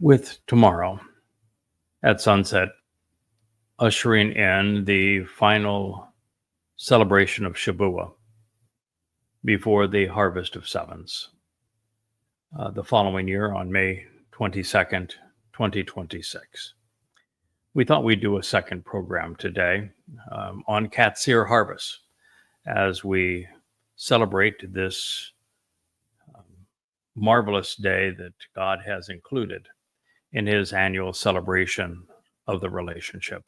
with tomorrow at sunset, ushering in the final celebration of Shabuah before the harvest of sevens. The following year on May 22nd, 2026. We thought we'd do a second program today on Qatsyr harvest as we celebrate this marvelous day that God has included in his annual celebration of the relationship.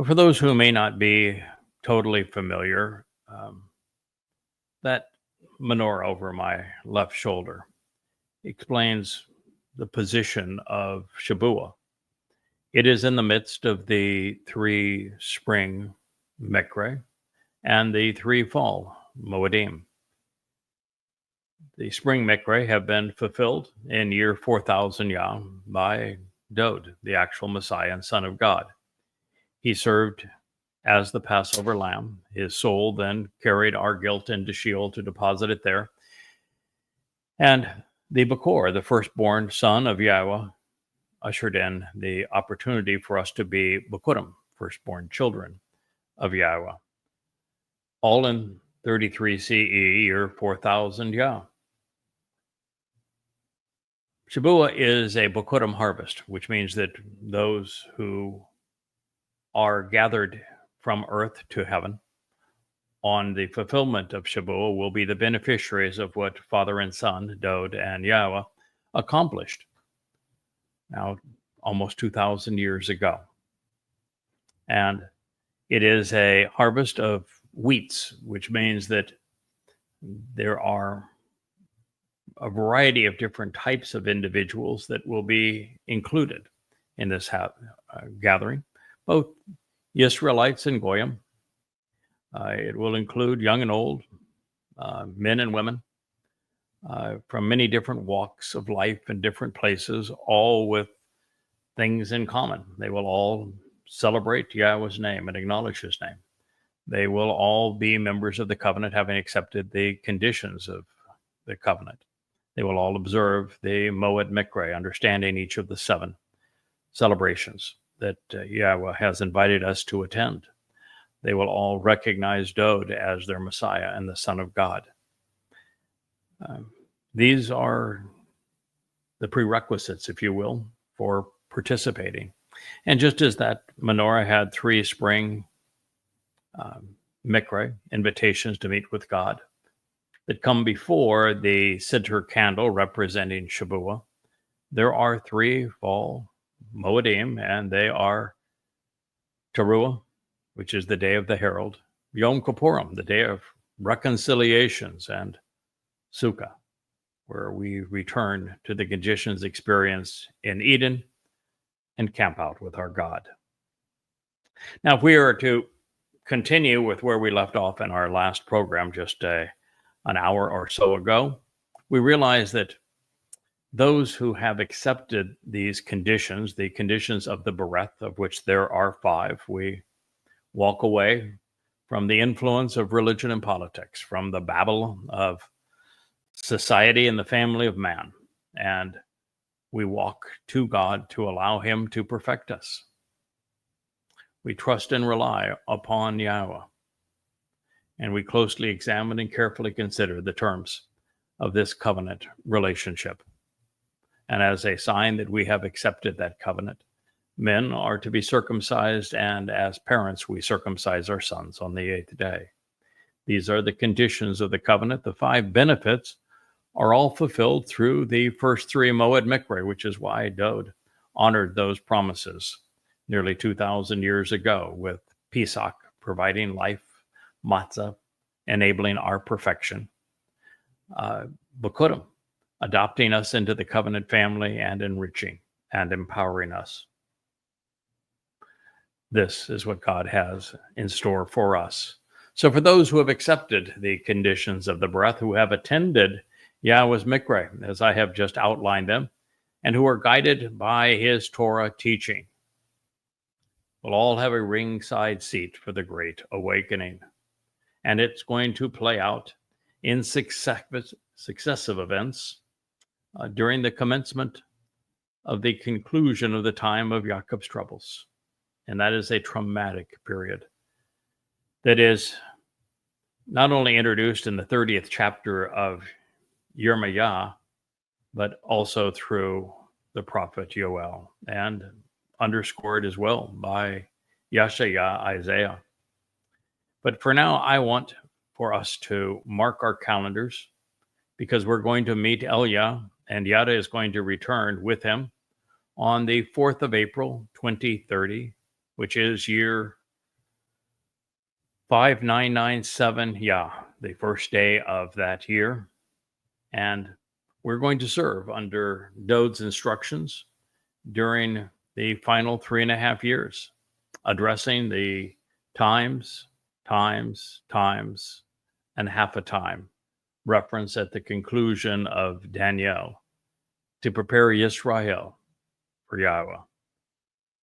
For those who may not be totally familiar, that menorah over my left shoulder explains the position of Shabuah. It is in the midst of the 3 spring Mikre and the 3 fall Moedim. The spring Mikre have been fulfilled in year 4000 Yah by Dod, the actual Messiah and Son of God. He served as the Passover lamb. His soul then carried our guilt into Sheol to deposit it there. And the Bakor, the firstborn son of Yahowah, ushered in the opportunity for us to be Bakurim, firstborn children of Yahowah. All in 33 CE, year 4000 Yah. Shabuah is a Bakurim harvest, which means that those who are gathered from earth to heaven on the fulfillment of Shabuah will be the beneficiaries of what Father and Son, Dod and Yahowah, accomplished now almost 2,000 years ago. And it is a harvest of wheats, which means that there are a variety of different types of individuals that will be included in this gathering, both Israelites and Goyim. It will include young and old, men and women, from many different walks of life and different places, all with things in common. They will all celebrate Yahweh's name and acknowledge his name. They will all be members of the covenant, having accepted the conditions of the covenant. They will all observe the Moed Mikre, understanding each of the 7 celebrations that Yahowah has invited us to attend. They will all recognize Dod as their Messiah and the Son of God. These are the prerequisites, if you will, for participating. And just as that menorah had 3 spring Mikre, invitations to meet with God, that come before the center candle representing Shabuah, there are 3 fall Moedim, and they are Towrah, which is the day of the herald, Yom Kippurim, the day of reconciliations, and Sukkah, where we return to the conditions experienced in Eden and camp out with our God. Now, if we are to continue with where we left off in our last program just an hour or so ago, we realize that those who have accepted these conditions, the conditions of the Bereth, of which there are 5, we walk away from the influence of religion and politics, from the Babel of society and the family of man, and we walk to God to allow him to perfect us. We trust and rely upon Yahowah, and we closely examine and carefully consider the terms of this covenant relationship. And as a sign that we have accepted that covenant, men are to be circumcised, and as parents, we circumcise our sons on the 8th day. These are the conditions of the covenant. The 5 benefits are all fulfilled through the first 3 Moed Mikre, which is why Dod honored those promises nearly 2,000 years ago, with Pesach providing life, matzah enabling our perfection, Bakurim adopting us into the covenant family and enriching and empowering us. This is what God has in store for us. So for those who have accepted the conditions of the Bereth, who have attended Yahweh's Mikre, as I have just outlined them, and who are guided by his Torah teaching, will all have a ringside seat for the great awakening. And it's going to play out in successive events during the commencement of the conclusion of the time of Jacob's troubles. And that is a traumatic period that is not only introduced in the 30th chapter of Yirmiyah, but also through the prophet Yoel, and underscored as well by Yeshaya, Isaiah. But for now, I want for us to mark our calendars, because we're going to meet Elia, and Yada is going to return with him on the 4th of April, 2030, which is year 5997, the first day of that year. And we're going to serve under Dode's instructions during the final 3.5 years, addressing the times, and half a time reference at the conclusion of Daniel to prepare Yisrael for Yahweh,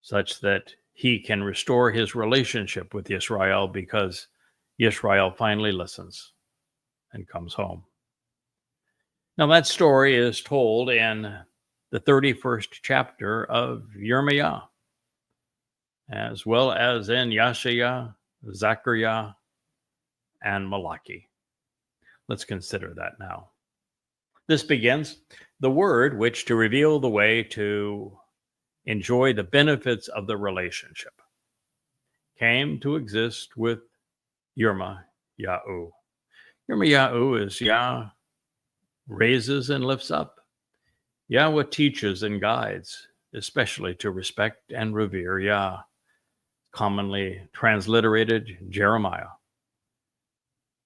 such that he can restore his relationship with Yisrael, because Yisrael finally listens and comes home. Now, that story is told in the 31st chapter of Yirmiyah, as well as in Yeshaya, Zechariah, and Malachi. Let's consider that now. This begins, the word which to reveal the way to enjoy the benefits of the relationship came to exist with Yirmiyahu. Yirmiyahu is Yah raises and lifts up. Yahweh teaches and guides, especially to respect and revere Yah, commonly transliterated Jeremiah.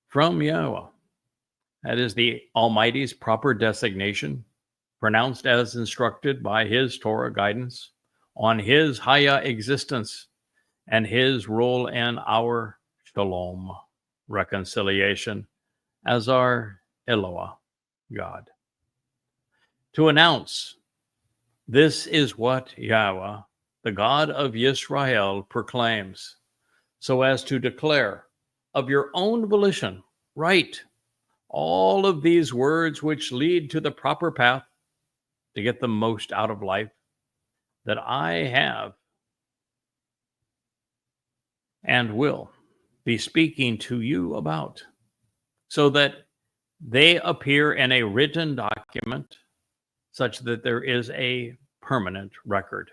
From Yahweh, that is the Almighty's proper designation, pronounced as instructed by his Torah guidance on his Haya existence and his role in our Shalom, reconciliation, as our Eloah, God. To announce, this is what Yahweh, the God of Yisrael, proclaims, so as to declare of your own volition, write all of these words which lead to the proper path to get the most out of life that I have and will be speaking to you about, so that they appear in a written document such that there is a permanent record.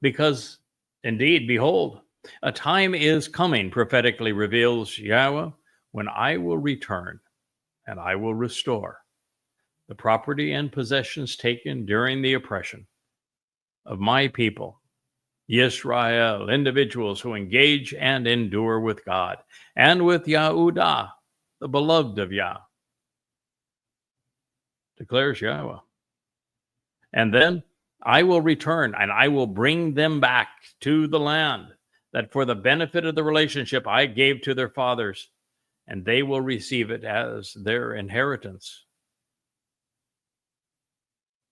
Because indeed, behold, a time is coming, prophetically reveals Yahweh, when I will return and I will restore the property and possessions taken during the oppression of my people, Yisrael, individuals who engage and endure with God and with Yahudah, the beloved of Yah, declares Yahweh. And then I will return and I will bring them back to the land that for the benefit of the relationship I gave to their fathers, and they will receive it as their inheritance.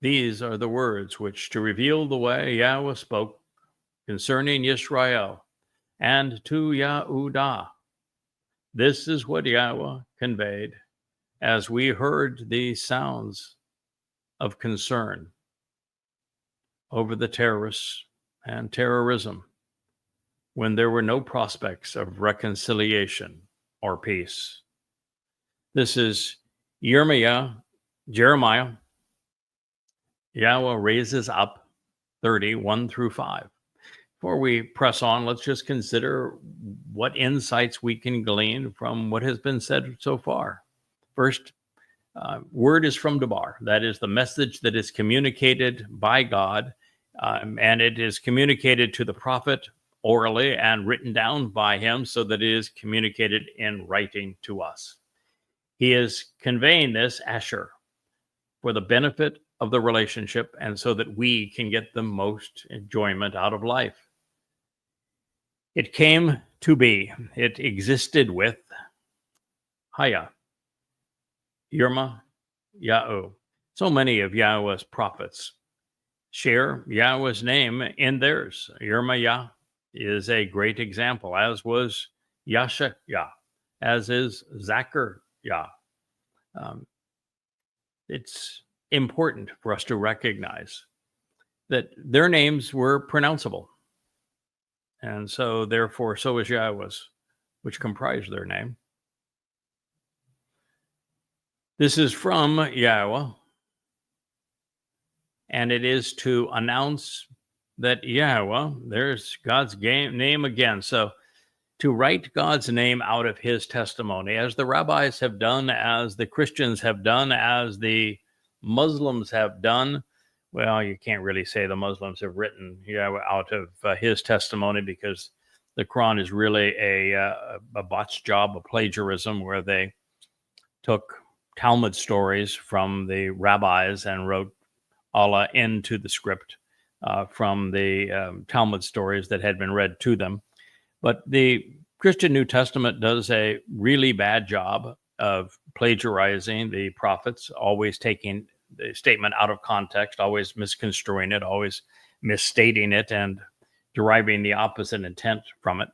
These are the words which to reveal the way Yahweh spoke concerning Yisrael and to Yahudah. This is what Yahweh conveyed as we heard the sounds of concern over the terrorists and terrorism, when there were no prospects of reconciliation or peace. This is Jeremiah. Yahweh raises up 30:1 through 5. Before we press on, let's just consider what insights we can glean from what has been said so far. First, word is from Debar. That is the message that is communicated by God, and it is communicated to the prophet orally and written down by him so that it is communicated in writing to us. He is conveying this Asher for the benefit of the relationship and so that we can get the most enjoyment out of life. It came to be. It existed with Haya, Yirmiyahu. So many of Yahweh's prophets share Yahweh's name in theirs. Yirmiyah is a great example, as was Yeshaya, as is Zechariah. It's important for us to recognize that their names were pronounceable. And so, therefore, so is Yahowah's, which comprised their name. This is from Yahuwah, and it is to announce that Yahuwah, there's God's name again. So, to write God's name out of his testimony, as the rabbis have done, as the Christians have done, as the Muslims have done. Well, you can't really say the Muslims have written Yahweh out of his testimony, because the Quran is really a botched job of plagiarism, where they took Talmud stories from the rabbis and wrote Allah into the script from the Talmud stories that had been read to them. But the Christian New Testament does a really bad job of plagiarizing the prophets, always taking the statement out of context, always misconstruing it, always misstating it, and deriving the opposite intent from it.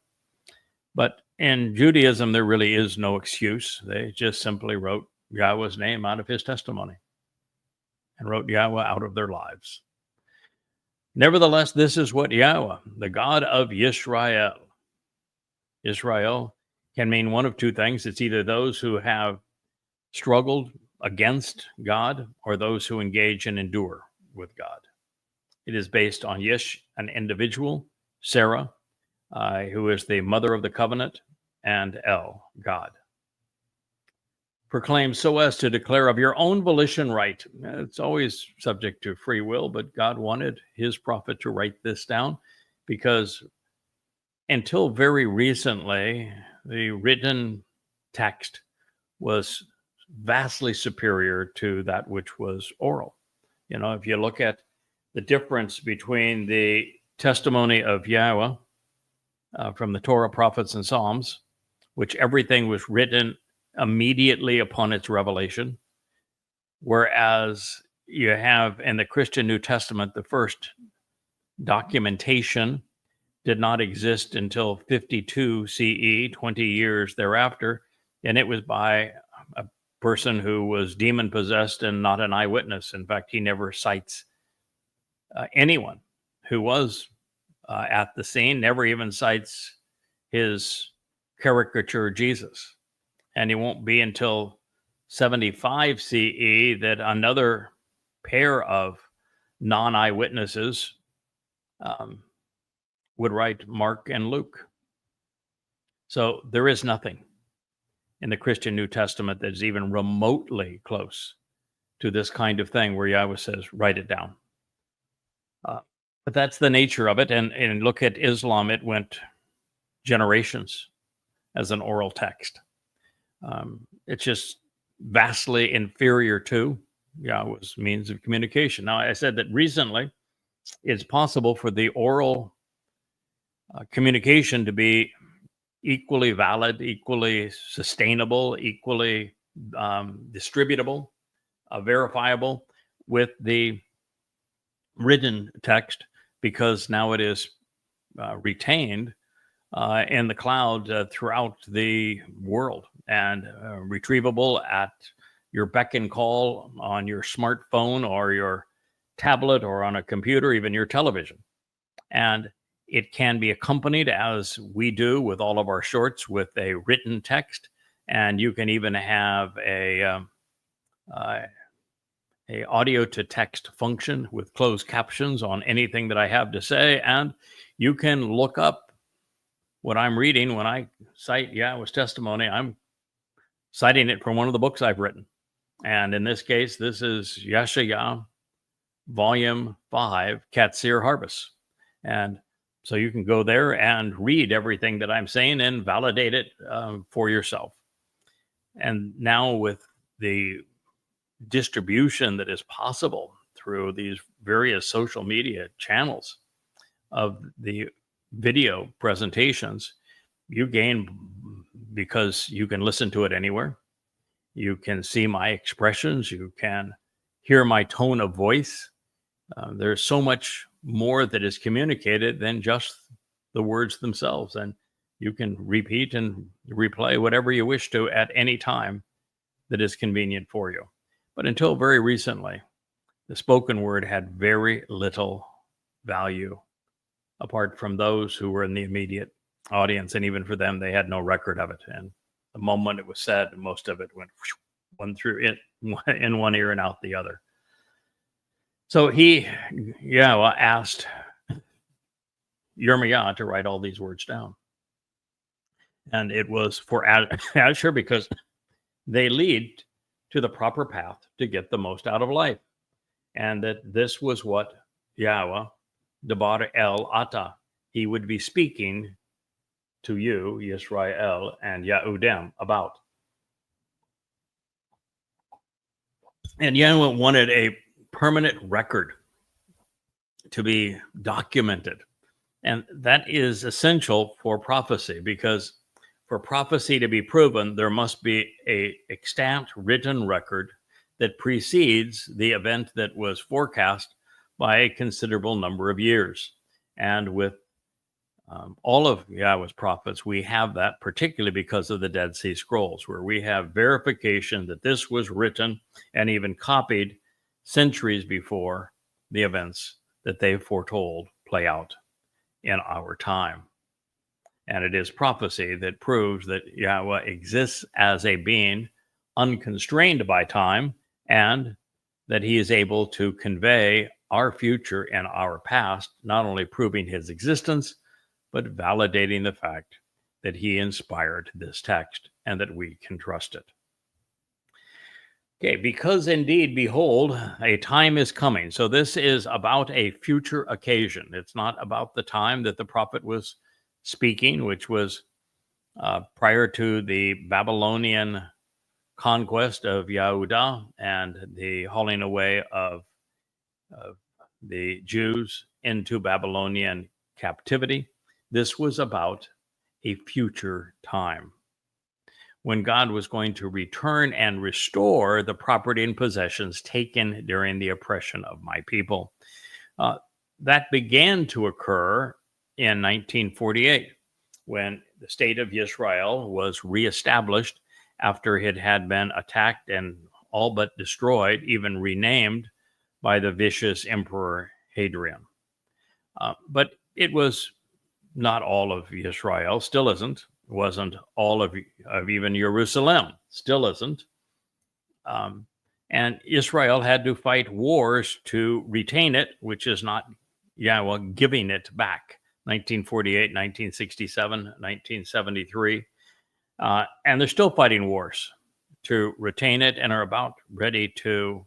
But in Judaism, there really is no excuse. They just simply wrote Yahweh's name out of his testimony and wrote Yahweh out of their lives. Nevertheless, this is what Yahweh, the God of Israel. Israel can mean one of two things. It's either those who have struggled against God, or those who engage and endure with God. It is based on Yish, an individual, Sarah, who is the mother of the covenant, and El, God. Proclaim so as to declare of your own volition right. It's always subject to free will, but God wanted his prophet to write this down, because until very recently, the written text was vastly superior to that which was oral. You know, if you look at the difference between the testimony of Yahweh from the Torah, prophets, and Psalms, which everything was written immediately upon its revelation, whereas you have in the Christian New Testament, the first documentation did not exist until 52 CE, 20 years thereafter, and it was by a person who was demon possessed and not an eyewitness. In fact, he never cites anyone who was at the scene, never even cites his caricature Jesus. And it won't be until 75 CE that another pair of non-eyewitnesses would write Mark and Luke. So there is nothing in the Christian New Testament that is even remotely close to this kind of thing where Yahweh says, write it down. But that's the nature of it. And look at Islam, it went generations as an oral text. It's just vastly inferior to Yahweh's means of communication. Now, I said that recently it's possible for the oral communication to be equally valid, equally sustainable, equally distributable, verifiable with the written text, because now it is retained in the cloud throughout the world and retrievable at your beck and call on your smartphone or your tablet or on a computer, even your television. And it can be accompanied, as we do with all of our shorts, with a written text. And you can even have a audio to text function with closed captions on anything that I have to say. And you can look up what I'm reading. When I cite Yahweh's testimony, I'm citing it from one of the books I've written. And in this case, this is Yeshayah, Volume 5, Qatsyr Harvest. And so you can go there and read everything that I'm saying and validate it for yourself. And now with the distribution that is possible through these various social media channels of the video presentations, you gain, because you can listen to it anywhere. You can see my expressions. You can hear my tone of voice. There's so much more that is communicated than just the words themselves. And you can repeat and replay whatever you wish to at any time that is convenient for you. But until very recently, the spoken word had very little value apart from those who were in the immediate audience. And even for them, they had no record of it. And the moment it was said, most of it went one through it in one ear and out the other. So he, asked Yirmiah to write all these words down. And it was for Asher because they lead to the proper path to get the most out of life. And that this was what Yahweh, Debar El Ata, he would be speaking to you, Yisrael, and Yahudem about. And Yahweh wanted a permanent record to be documented. And that is essential for prophecy, because for prophecy to be proven, there must be a extant written record that precedes the event that was forecast by a considerable number of years. And with all of Yahweh's prophets, we have that, particularly because of the Dead Sea Scrolls, where we have verification that this was written and even copied centuries before the events that they foretold play out in our time. And it is prophecy that proves that Yahweh exists as a being unconstrained by time, and that he is able to convey our future and our past, not only proving his existence, but validating the fact that he inspired this text and that we can trust it. Okay, because indeed, behold, a time is coming. So this is about a future occasion. It's not about the time that the prophet was speaking, which was prior to the Babylonian conquest of Yehudah and the hauling away of the Jews into Babylonian captivity. This was about a future time when God was going to return and restore the property and possessions taken during the oppression of my people. That began to occur in 1948, when the state of Israel was reestablished after it had been attacked and all but destroyed, even renamed by the vicious Emperor Hadrian. But it was not all of Israel, still isn't. Wasn't all of even Jerusalem, still isn't. And Israel had to fight wars to retain it, which is not Yahweh giving it back. 1948, 1967, 1973. And they're still fighting wars to retain it, and are about ready to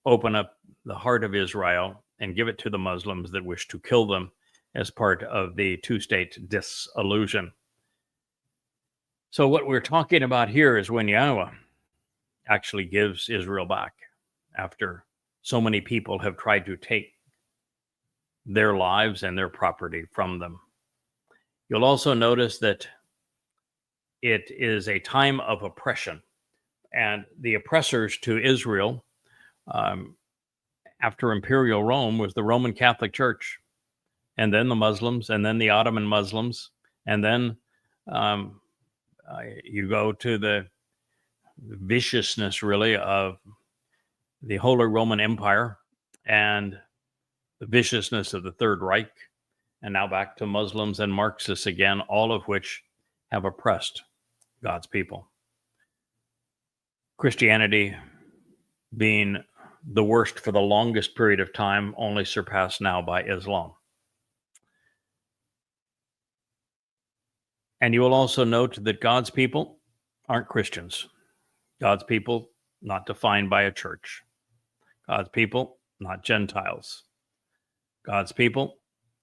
open up the heart of Israel and give it to the Muslims that wish to kill them as part of the two-state dissolution. So what we're talking about here is when Yahweh actually gives Israel back after so many people have tried to take their lives and their property from them. You'll also notice that it is a time of oppression, and the oppressors to Israel after Imperial Rome was the Roman Catholic Church, and then the Muslims, and then the Ottoman Muslims, and then you go to the viciousness, really, of the Holy Roman Empire and the viciousness of the Third Reich, and now back to Muslims and Marxists again, all of which have oppressed God's people. Christianity being the worst for the longest period of time, only surpassed now by Islam. And you will also note that God's people aren't Christians. God's people not defined by a church. God's people not Gentiles. God's people,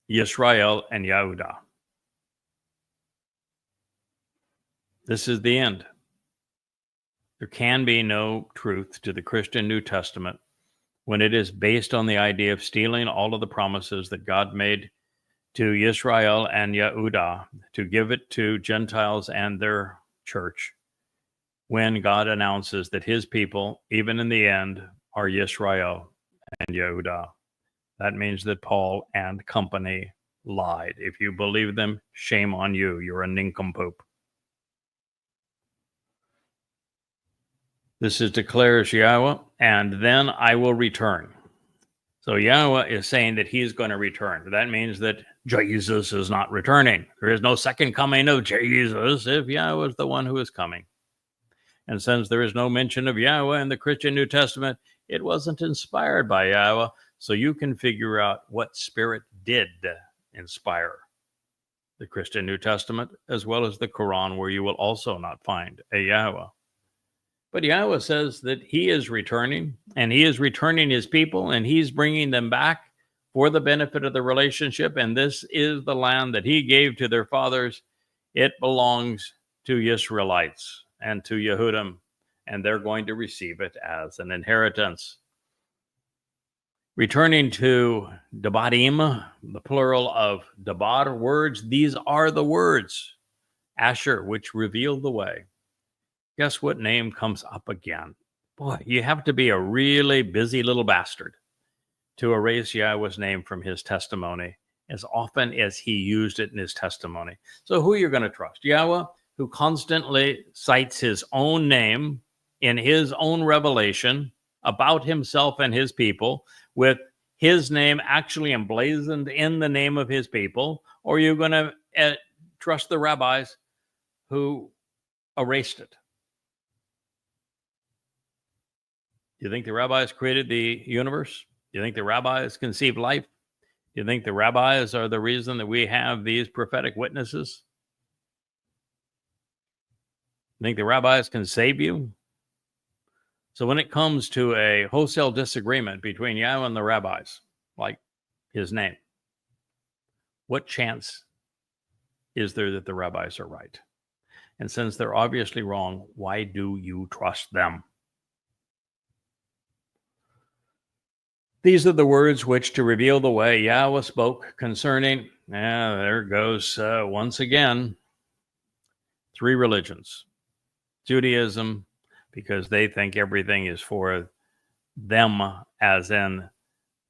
Yisrael and Yehudah. This is the end. There can be no truth to the Christian New Testament when it is based on the idea of stealing all of the promises that God made to Yisrael and Yehudah to give it to Gentiles and their church, when God announces that his people, even in the end, are Yisrael and Yehudah. That means that Paul and company lied. If you believe them, shame on you. You're a nincompoop. This is declares Yahweh, and then I will return. So Yahweh is saying that he's going to return. That means that Jesus is not returning. There is no second coming of Jesus if Yahweh is the one who is coming. And since there is no mention of Yahweh in the Christian New Testament, it wasn't inspired by Yahweh. So you can figure out what spirit did inspire the Christian New Testament, as well as the Quran, where you will also not find a Yahweh. But Yahweh says that he is returning, and he is returning his people, and he's bringing them back for the benefit of the relationship. And this is the land that he gave to their fathers. It belongs to Israelites and to Yehudim, and they're going to receive it as an inheritance. Returning to Debarim, the plural of Debar words, these are the words, Asher, which reveal the way. Guess what name comes up again? Boy, you have to be a really busy little bastard to erase Yahweh's name from his testimony as often as he used it in his testimony. So who are you going to trust? Yahweh, who constantly cites his own name in his own revelation about himself and his people, with his name actually emblazoned in the name of his people? Or are you going to trust the rabbis who erased it? Do you think the rabbis created the universe? Do you think the rabbis conceived life? Do you think the rabbis are the reason that we have these prophetic witnesses? You think the rabbis can save you? So when it comes to a wholesale disagreement between Yahweh and the rabbis, like his name, what chance is there that the rabbis are right? And since they're obviously wrong, why do you trust them? These are the words which, to reveal the way, Yahweh spoke concerning, there goes once again, three religions. Judaism, because they think everything is for them, as in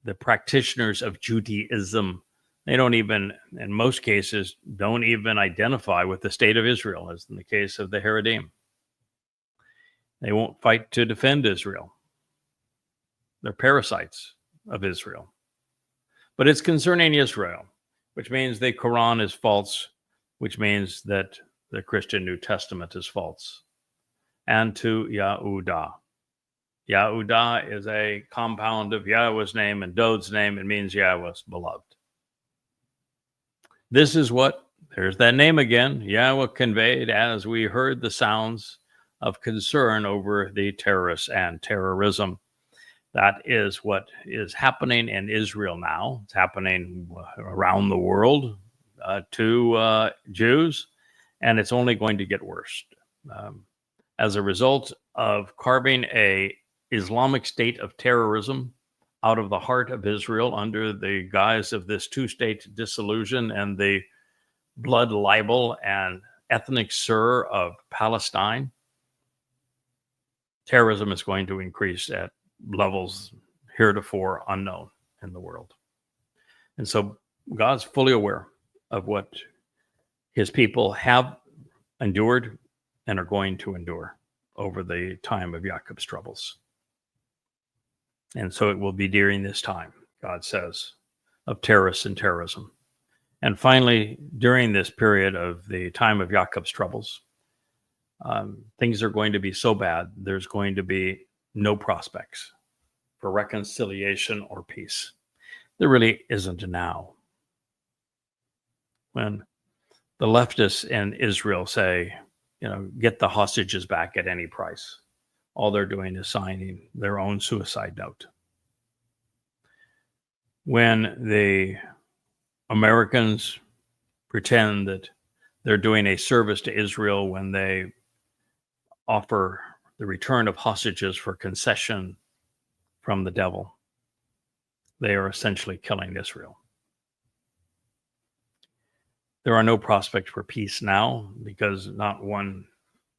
the practitioners of Judaism. They don't even, in most cases, don't even identify with the state of Israel, as in the case of the Haredim. They won't fight to defend Israel. They're parasites of Israel. But it's concerning Israel, which means the Quran is false, which means that the Christian New Testament is false. And to Yahudah. Yahudah is a compound of Yahweh's name and Dod's name. It means Yahweh's beloved. This is what, there's that name again, Yahweh conveyed as we heard the sounds of concern over the terrorists and terrorism. That is what is happening in Israel now. It's happening around the world to Jews, and it's only going to get worse. As a result of carving a Islamic state of terrorism out of the heart of Israel under the guise of this two-state dissolution and the blood libel and ethnic slur of Palestine, terrorism is going to increase at levels heretofore unknown in the world. And so God's fully aware of what his people have endured and are going to endure over the time of Jacob's troubles. And so it will be during this time, God says, of terrorists and terrorism. And finally, during this period of the time of Jacob's troubles, things are going to be so bad, there's going to be no prospects for reconciliation or peace. There really isn't now. When the leftists in Israel say, get the hostages back at any price, all they're doing is signing their own suicide note. When the Americans pretend that they're doing a service to Israel when they offer the return of hostages for concession from the devil, they are essentially killing Israel. There are no prospects for peace now because not one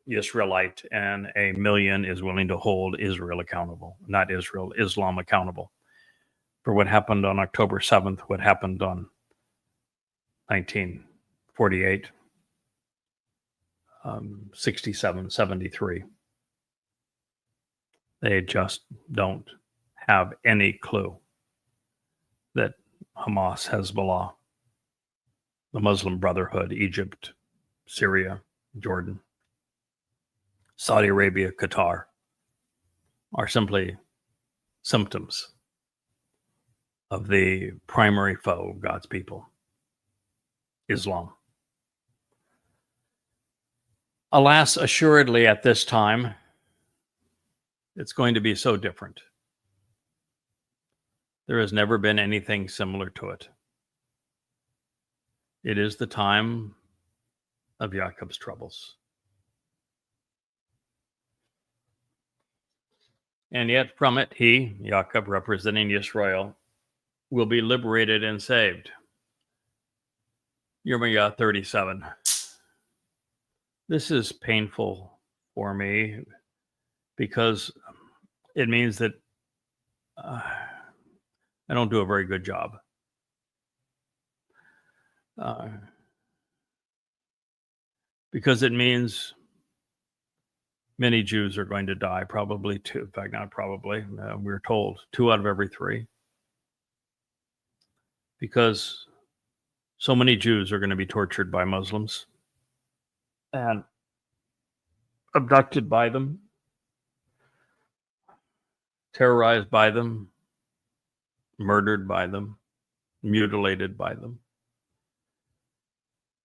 Israelite in a million is willing to hold Israel accountable, not Israel, Islam accountable for what happened on October 7th, what happened on 1948, 67, 73. They just don't have any clue Hamas, Hezbollah, the Muslim Brotherhood, Egypt, Syria, Jordan, Saudi Arabia, Qatar, are simply symptoms of the primary foe of God's people, Islam. Alas, assuredly at this time, it's going to be so different. There has never been anything similar to it. It is the time of Jacob's troubles. And yet from it, he, Jacob, representing Israel, will be liberated and saved. Yirmiyah 37. This is painful for me because it means that I don't do a very good job. Because it means many Jews are going to die, probably two. In fact, not probably. We're told 2 out of every 3. Because so many Jews are going to be tortured by Muslims and abducted by them, terrorized by them, murdered by them, mutilated by them.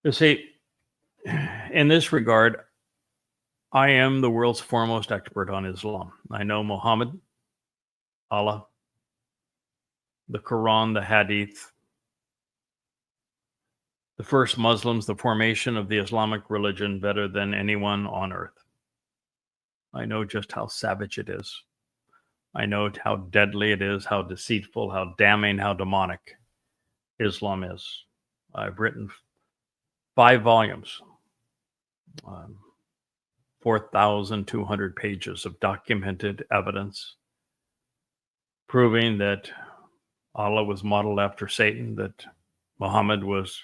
You see, in this regard, I am the world's foremost expert on Islam. I know Muhammad, Allah, the Quran, the Hadith, the first Muslims, the formation of the Islamic religion better than anyone on earth. I know just how savage it is. I know how deadly it is, how deceitful, how damning, how demonic Islam is. I've written 5 volumes, 4,200 pages of documented evidence proving that Allah was modeled after Satan, that Muhammad was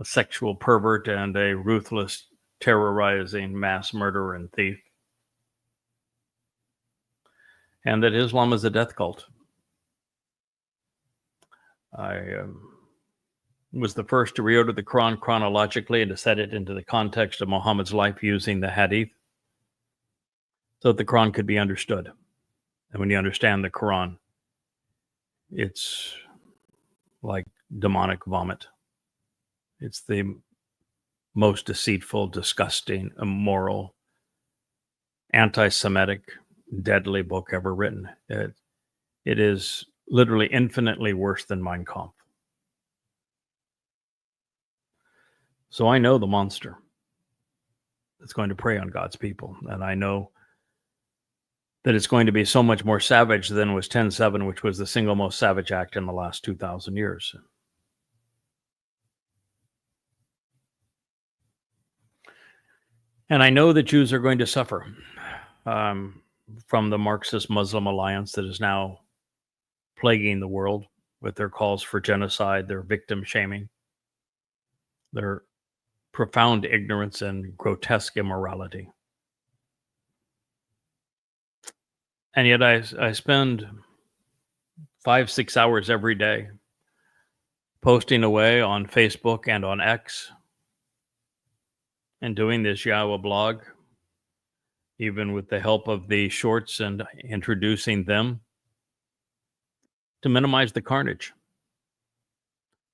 a sexual pervert and a ruthless, terrorizing mass murderer and thief, and that Islam is a death cult. I was the first to reorder the Quran chronologically and to set it into the context of Muhammad's life using the Hadith so that the Quran could be understood. And when you understand the Quran, it's like demonic vomit. It's the most deceitful, disgusting, immoral, anti-Semitic, deadly book ever written. It is literally infinitely worse than Mein Kampf. So I know the monster that's going to prey on God's people. And I know that it's going to be so much more savage than was 10/7, which was the single most savage act in the last 2,000 years. And I know that Jews are going to suffer from the Marxist Muslim alliance that is now plaguing the world with their calls for genocide, their victim shaming, their profound ignorance and grotesque immorality. And yet I spend 5-6 hours every day posting away on Facebook and on X and doing this YAHOWAH blog, even with the help of the shorts and introducing them, to minimize the carnage,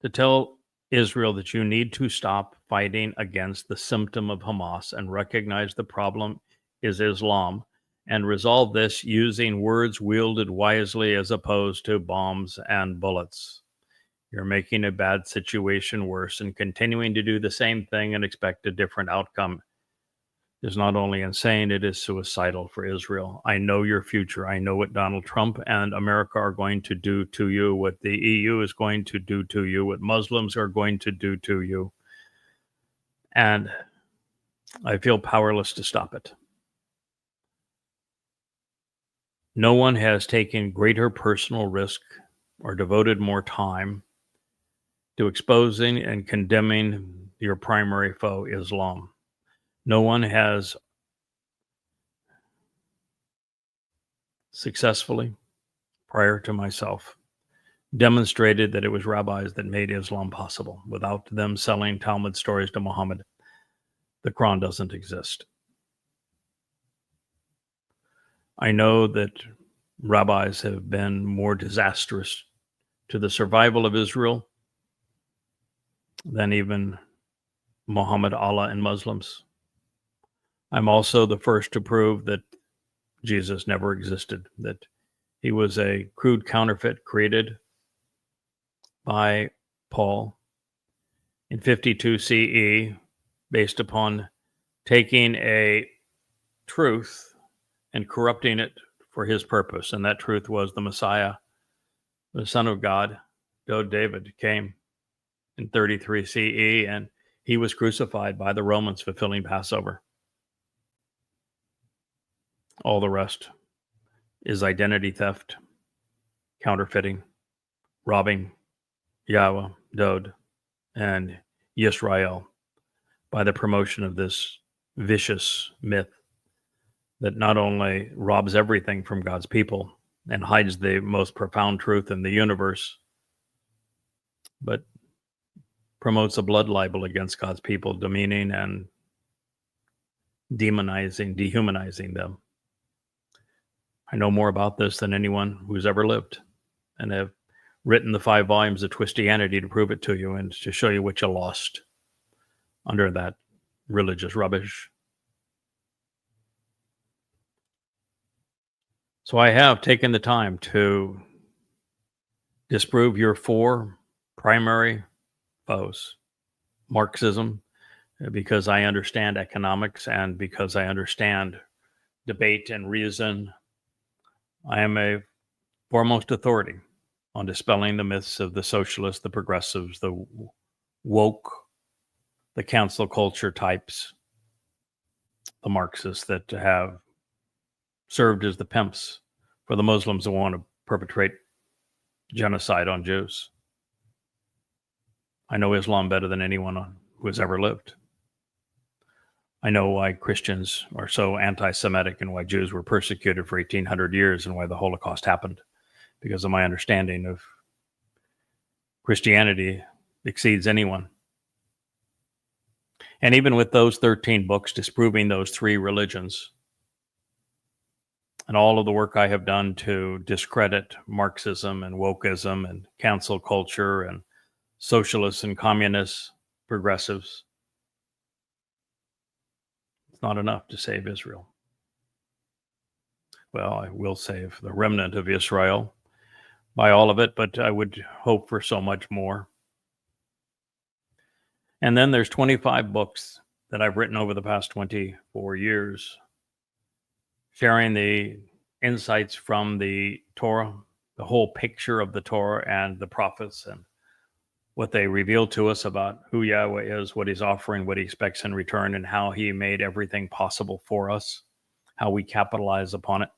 to tell Israel that you need to stop fighting against the symptom of Hamas and recognize the problem is Islam, and resolve this using words wielded wisely as opposed to bombs and bullets. You're making a bad situation worse, and continuing to do the same thing and expect a different outcome is not only insane, it is suicidal for Israel. I know your future. I know what Donald Trump and America are going to do to you, what the EU is going to do to you, what Muslims are going to do to you. And I feel powerless to stop it. No one has taken greater personal risk or devoted more time to exposing and condemning your primary foe, Islam. No one has successfully, prior to myself, demonstrated that it was rabbis that made Islam possible. Without them selling Talmud stories to Muhammad, the Quran doesn't exist. I know that rabbis have been more disastrous to the survival of Israel than even Muhammad, Allah, and Muslims. I'm also the first to prove that Jesus never existed, that he was a crude counterfeit created by Paul in 52 CE based upon taking a truth and corrupting it for his purpose. And that truth was the Messiah, the Son of God, David, came in 33 CE, and he was crucified by the Romans, fulfilling Passover. All the rest is identity theft, counterfeiting, robbing Yahweh, Dod, and Yisrael by the promotion of this vicious myth that not only robs everything from God's people and hides the most profound truth in the universe, but promotes a blood libel against God's people, demeaning and dehumanizing them. I know more about this than anyone who's ever lived, and have written the 5 volumes of Twistianity to prove it to you and to show you what you lost under that religious rubbish. So I have taken the time to disprove your 4 primary foes. Marxism, because I understand economics and because I understand debate and reason. I am a foremost authority on dispelling the myths of the socialists, the progressives, the woke, the cancel culture types, the Marxists that have served as the pimps for the Muslims who want to perpetrate genocide on Jews. I know Islam better than anyone who has ever lived. I know why Christians are so anti-Semitic and why Jews were persecuted for 1,800 years and why the Holocaust happened, because of my understanding of Christianity exceeds anyone. And even with those 13 books disproving those 3 religions, and all of the work I have done to discredit Marxism and wokeism and cancel culture and socialists and communists, progressives, it's not enough to save Israel. Well, I will save the remnant of Israel by all of it, but I would hope for so much more. And then there's 25 books that I've written over the past 24 years, sharing the insights from the Torah, the whole picture of the Torah and the prophets, and what they reveal to us about who Yahweh is, what he's offering, what he expects in return, and how he made everything possible for us, how we capitalize upon it.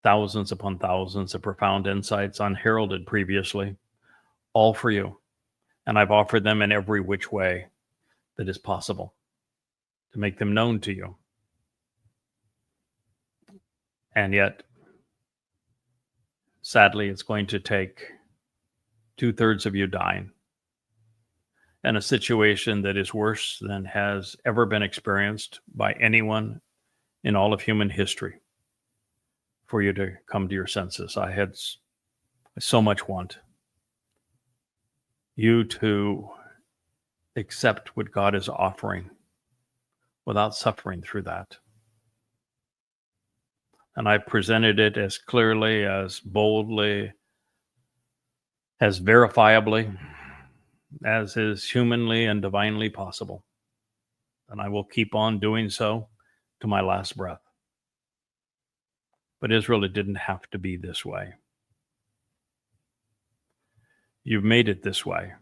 Thousands upon thousands of profound insights unheralded previously, all for you. And I've offered them in every which way that is possible to make them known to you. And yet, sadly, it's going to take 2/3 of you dying, and a situation that is worse than has ever been experienced by anyone in all of human history, for you to come to your senses. I so much want you to accept what God is offering without suffering through that. And I presented it as clearly, as boldly, as verifiably as is humanly and divinely possible. And I will keep on doing so to my last breath. But Israel, it didn't have to be this way. You've made it this way.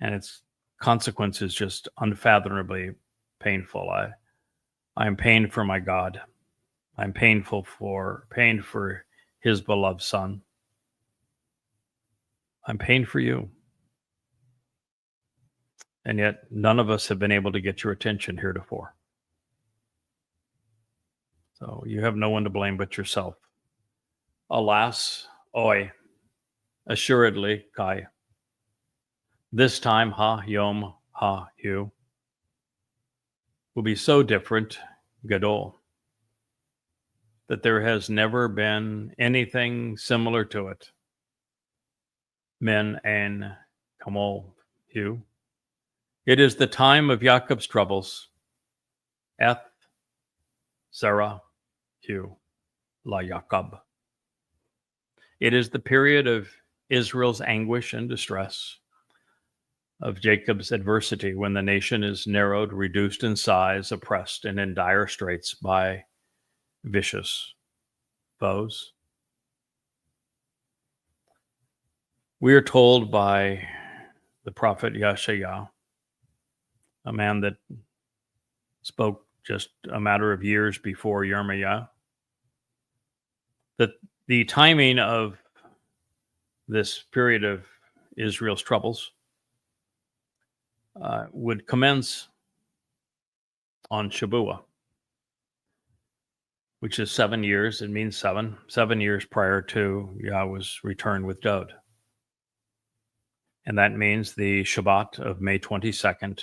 And its consequence is just unfathomably painful. I am pained for my God. I'm pained for his beloved Son. I'm pained for you. And yet none of us have been able to get your attention heretofore. So you have no one to blame but yourself. Alas, oi, assuredly, Kai. This time, ha, yom, ha, hu, will be so different, Gadol, that there has never been anything similar to it. Men and Kamol, hu. It is the time of Jacob's troubles. Eth, Sarah, hu, la Jacob. It is the period of Israel's anguish and distress, of Jacob's adversity, when the nation is narrowed, reduced in size, oppressed, and in dire straits by vicious foes. We are told by the prophet Yeshayah, a man that spoke just a matter of years before Yirmiah, that the timing of this period of Israel's troubles would commence on Shabuah, which is 7 years. It means 7 years prior to Yahweh's return with Dod. And that means the Shabat of May 22nd,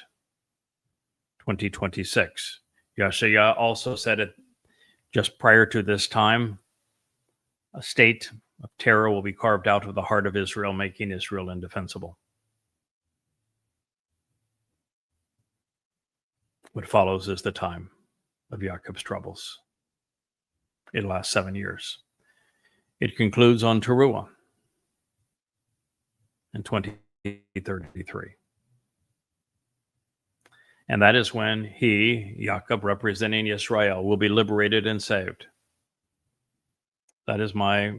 2026. Yeshayah also said it just prior to this time, a state of terror will be carved out of the heart of Israel, making Israel indefensible. What follows is the time of Jacob's troubles. It lasts 7 years. It concludes on Towrah in 2033. And that is when he, Jacob, representing Israel, will be liberated and saved. That is my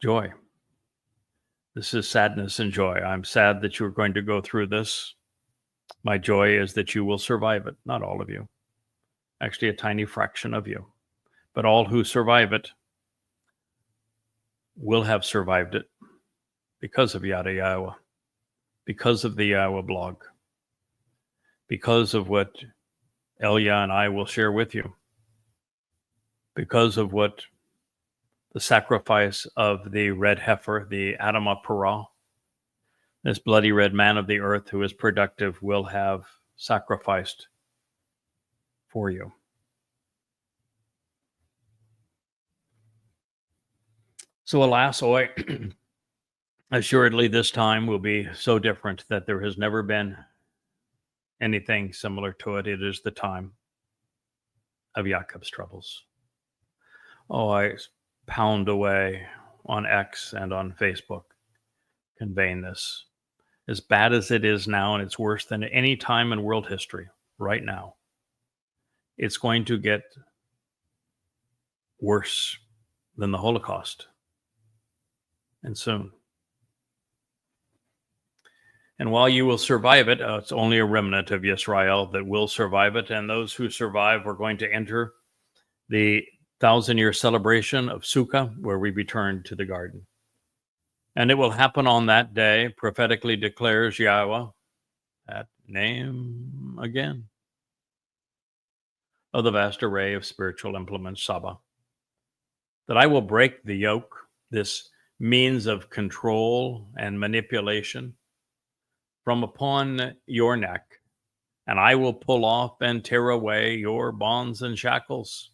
joy. This is sadness and joy. I'm sad that you're going to go through this. My joy is that you will survive it. Not all of you. Actually, a tiny fraction of you. But all who survive it will have survived it because of Yada Yahowah, because of the YAHOWAH blog, because of what Elia and I will share with you, because of what the sacrifice of the red heifer, the Adamah Parah, this bloody red man of the earth who is productive, will have sacrificed for you. So alas, oi, assuredly this time will be so different that there has never been anything similar to it. It is the time of Jacob's troubles. Oh, I pound away on X and on Facebook conveying this. As bad as it is now, and it's worse than any time in world history right now, it's going to get worse than the Holocaust, and soon. And while you will survive it, it's only a remnant of Yisrael that will survive it, and those who survive are going to enter the 1,000-year celebration of Sukkah, where we return to the garden. And it will happen on that day, prophetically declares Yahweh, that name again, of the vast array of spiritual implements, Saba, that I will break the yoke, this means of control and manipulation, from upon your neck, and I will pull off and tear away your bonds and shackles.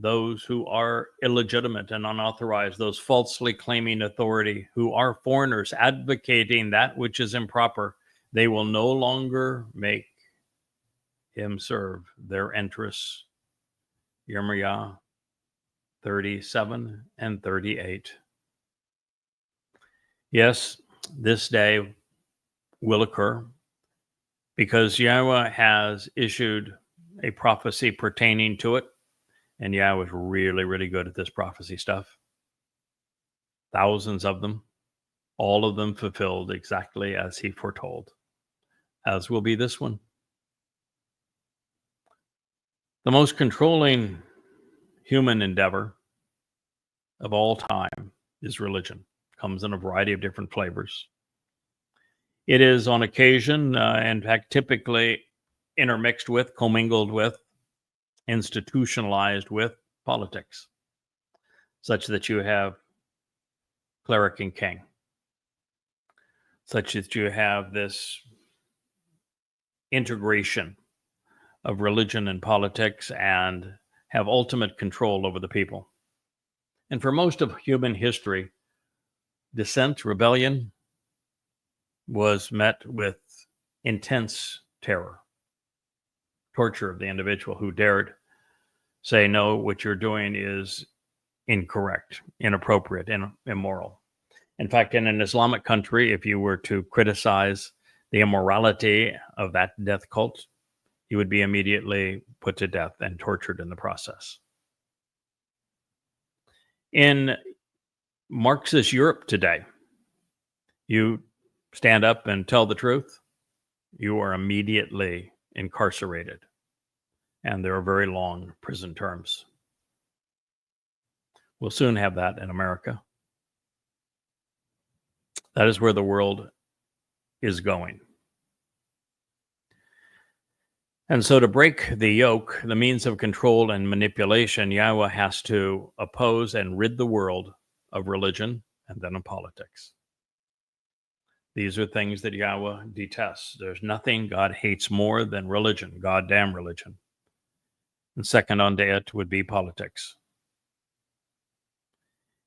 Those who are illegitimate and unauthorized, those falsely claiming authority, who are foreigners advocating that which is improper, they will no longer make him serve their interests. Yirmiah 37 and 38. Yes, this day will occur because Yahweh has issued a prophecy pertaining to it. And Yahweh is really, really good at this prophecy stuff. Thousands of them, all of them fulfilled exactly as he foretold, as will be this one. The most controlling human endeavor of all time is religion. It comes in a variety of different flavors. It is on occasion, in fact, typically intermixed with, commingled with, institutionalized with politics, such that you have cleric and king, such that you have this integration of religion and politics and have ultimate control over the people. And for most of human history, dissent, rebellion was met with intense terror, torture of the individual who dared say, no, what you're doing is incorrect, inappropriate, and immoral. In fact, in an Islamic country, if you were to criticize the immorality of that death cult, you would be immediately put to death and tortured in the process. In Marxist Europe today, you stand up and tell the truth, you are immediately incarcerated, and there are very long prison terms. We'll soon have that in America. That is where the world is going. And so to break the yoke, the means of control and manipulation, Yahowah has to oppose and rid the world of religion and then of politics. These are things that Yahowah detests. There's nothing God hates more than religion, goddamn religion. And second on it would be politics.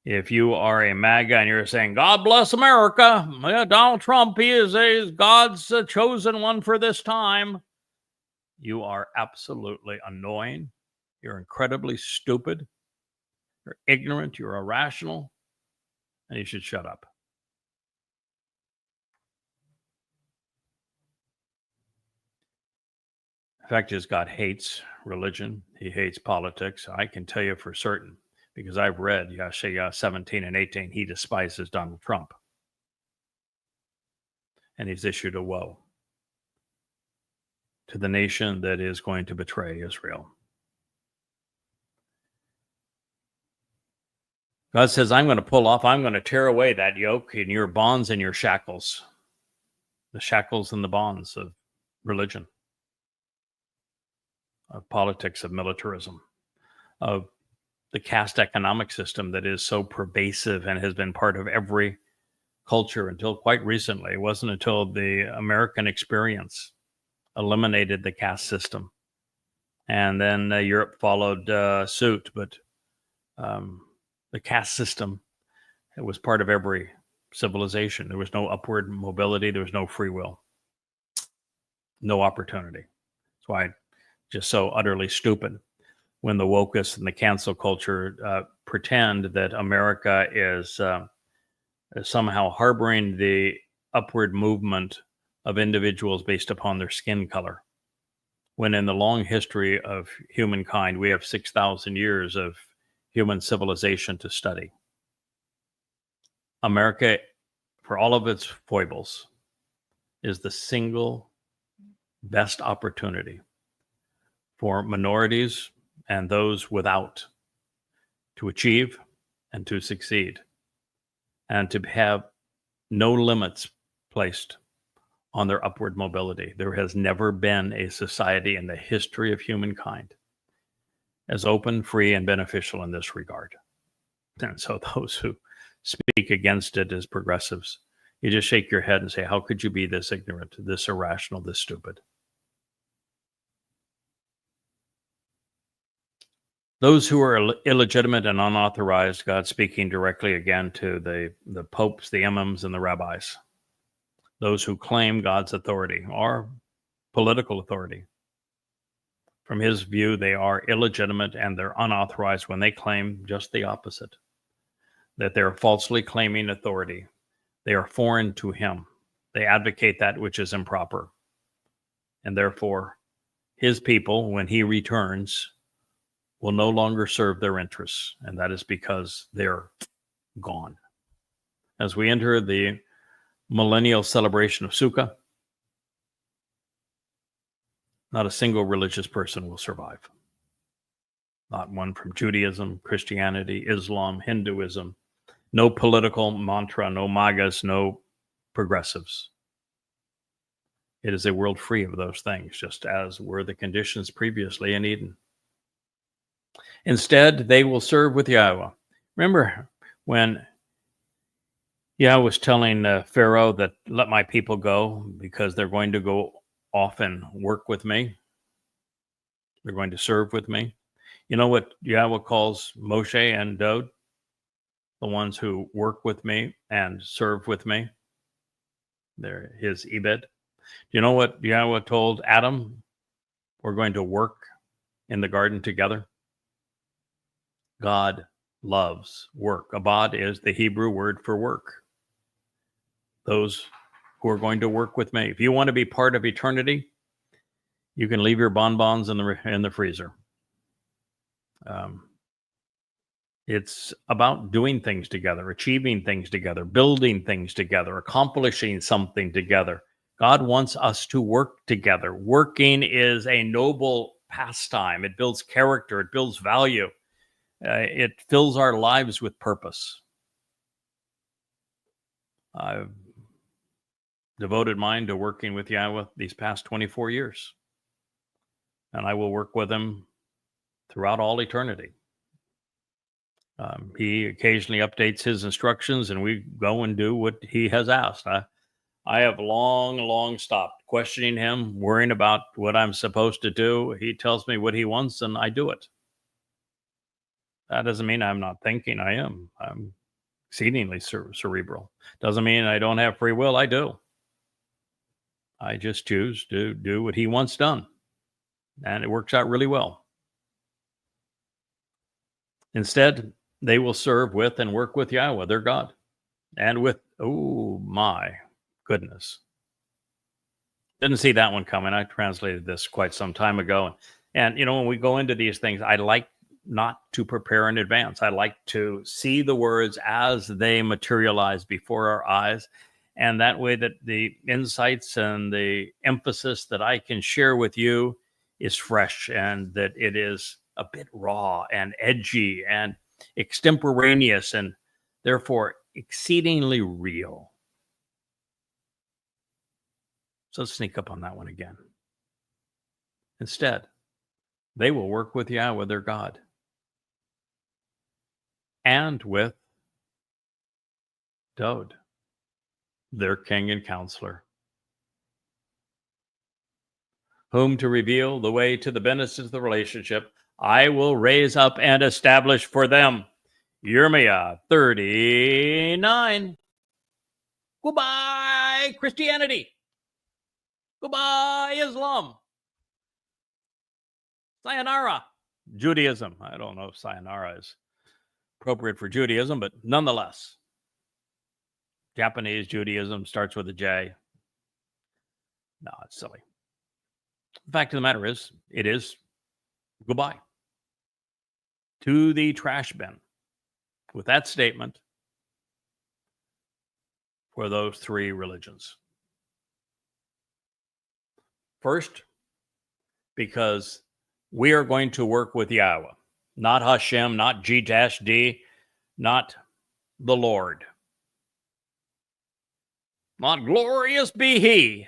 If you are a MAGA and you're saying, God bless America, Donald Trump, he is God's chosen one for this time, you are absolutely annoying. You're incredibly stupid. You're ignorant. You're irrational. And you should shut up. The fact is, God hates religion. He hates politics. I can tell you for certain, because I've read Yeshaya 17 and 18, he despises Donald Trump. And he's issued a woe to the nation that is going to betray Israel. God says, I'm going to tear away that yoke and your bonds and your shackles, the shackles and the bonds of religion, of politics, of militarism, of the caste economic system that is so pervasive and has been part of every culture until quite recently. It wasn't until the American experience eliminated the caste system. And then Europe followed suit, but the caste system, it was part of every civilization. There was no upward mobility. There was no free will, no opportunity. That's why it's just so utterly stupid when the wokists and the cancel culture pretend that America is somehow harboring the upward movement of individuals based upon their skin color. When in the long history of humankind, we have 6,000 years of human civilization to study. America, for all of its foibles, is the single best opportunity for minorities and those without to achieve and to succeed and to have no limits placed on their upward mobility. There has never been a society in the history of humankind as open, free, and beneficial in this regard. And so those who speak against it as progressives, you just shake your head and say, how could you be this ignorant, this irrational, this stupid? Those who are illegitimate and unauthorized, God speaking directly again to the popes, the imams, and the rabbis. Those who claim God's authority or political authority. From his view, they are illegitimate and they're unauthorized when they claim just the opposite, that they're falsely claiming authority. They are foreign to him. They advocate that which is improper. And therefore, his people, when he returns, will no longer serve their interests. And that is because they're gone. As we enter the millennial celebration of Sukkah, not a single religious person will survive. Not one from Judaism, Christianity, Islam, Hinduism. No political mantra, no MAGAs, no progressives. It is a world free of those things, just as were the conditions previously in Eden. Instead, they will serve with Yahowah. Remember when Yahweh was telling Pharaoh that let my people go because they're going to go off and work with me. They're going to serve with me. You know what Yahweh calls Moshe and Dod? The ones who work with me and serve with me. They're his Ebed. You know what Yahweh told Adam? We're going to work in the garden together. God loves work. Abad is the Hebrew word for work. Those who are going to work with me. If you want to be part of eternity, you can leave your bonbons in the freezer. It's about doing things together, achieving things together, building things together, accomplishing something together. God wants us to work together. Working is a noble pastime. It builds character. It builds value. It fills our lives with purpose. I've devoted mine to working with Yahweh these past 24 years. And I will work with him throughout all eternity. He occasionally updates his instructions, and we go and do what he has asked. I have long stopped questioning him, worrying about what I'm supposed to do. He tells me what he wants, and I do it. That doesn't mean I'm not thinking. I am. I'm exceedingly cerebral. Doesn't mean I don't have free will. I do. I just choose to do what he wants done. And it works out really well. Instead, they will serve with and work with Yahweh, their God. And with, oh my goodness. Didn't see that one coming. I translated this quite some time ago. And you know, when we go into these things, I like not to prepare in advance. I like to see the words as they materialize before our eyes. And that way that the insights and the emphasis that I can share with you is fresh, and that it is a bit raw and edgy and extemporaneous, and therefore exceedingly real. So let's sneak up on that one again. Instead, they will work with Yahweh, their God, and with Dod, their king and counselor, whom to reveal the way to the benefits of the relationship I will raise up and establish for them. Yirmiah 39. Goodbye, Christianity. Goodbye, Islam. Sayonara, Judaism. I don't know if sayonara is appropriate for Judaism, but nonetheless, Japanese Judaism starts with a J. No, it's silly. The fact of the matter is, it is goodbye to the trash bin with that statement for those three religions. First, because we are going to work with Yahweh, not Hashem, not G-D, not the Lord. Not glorious be he.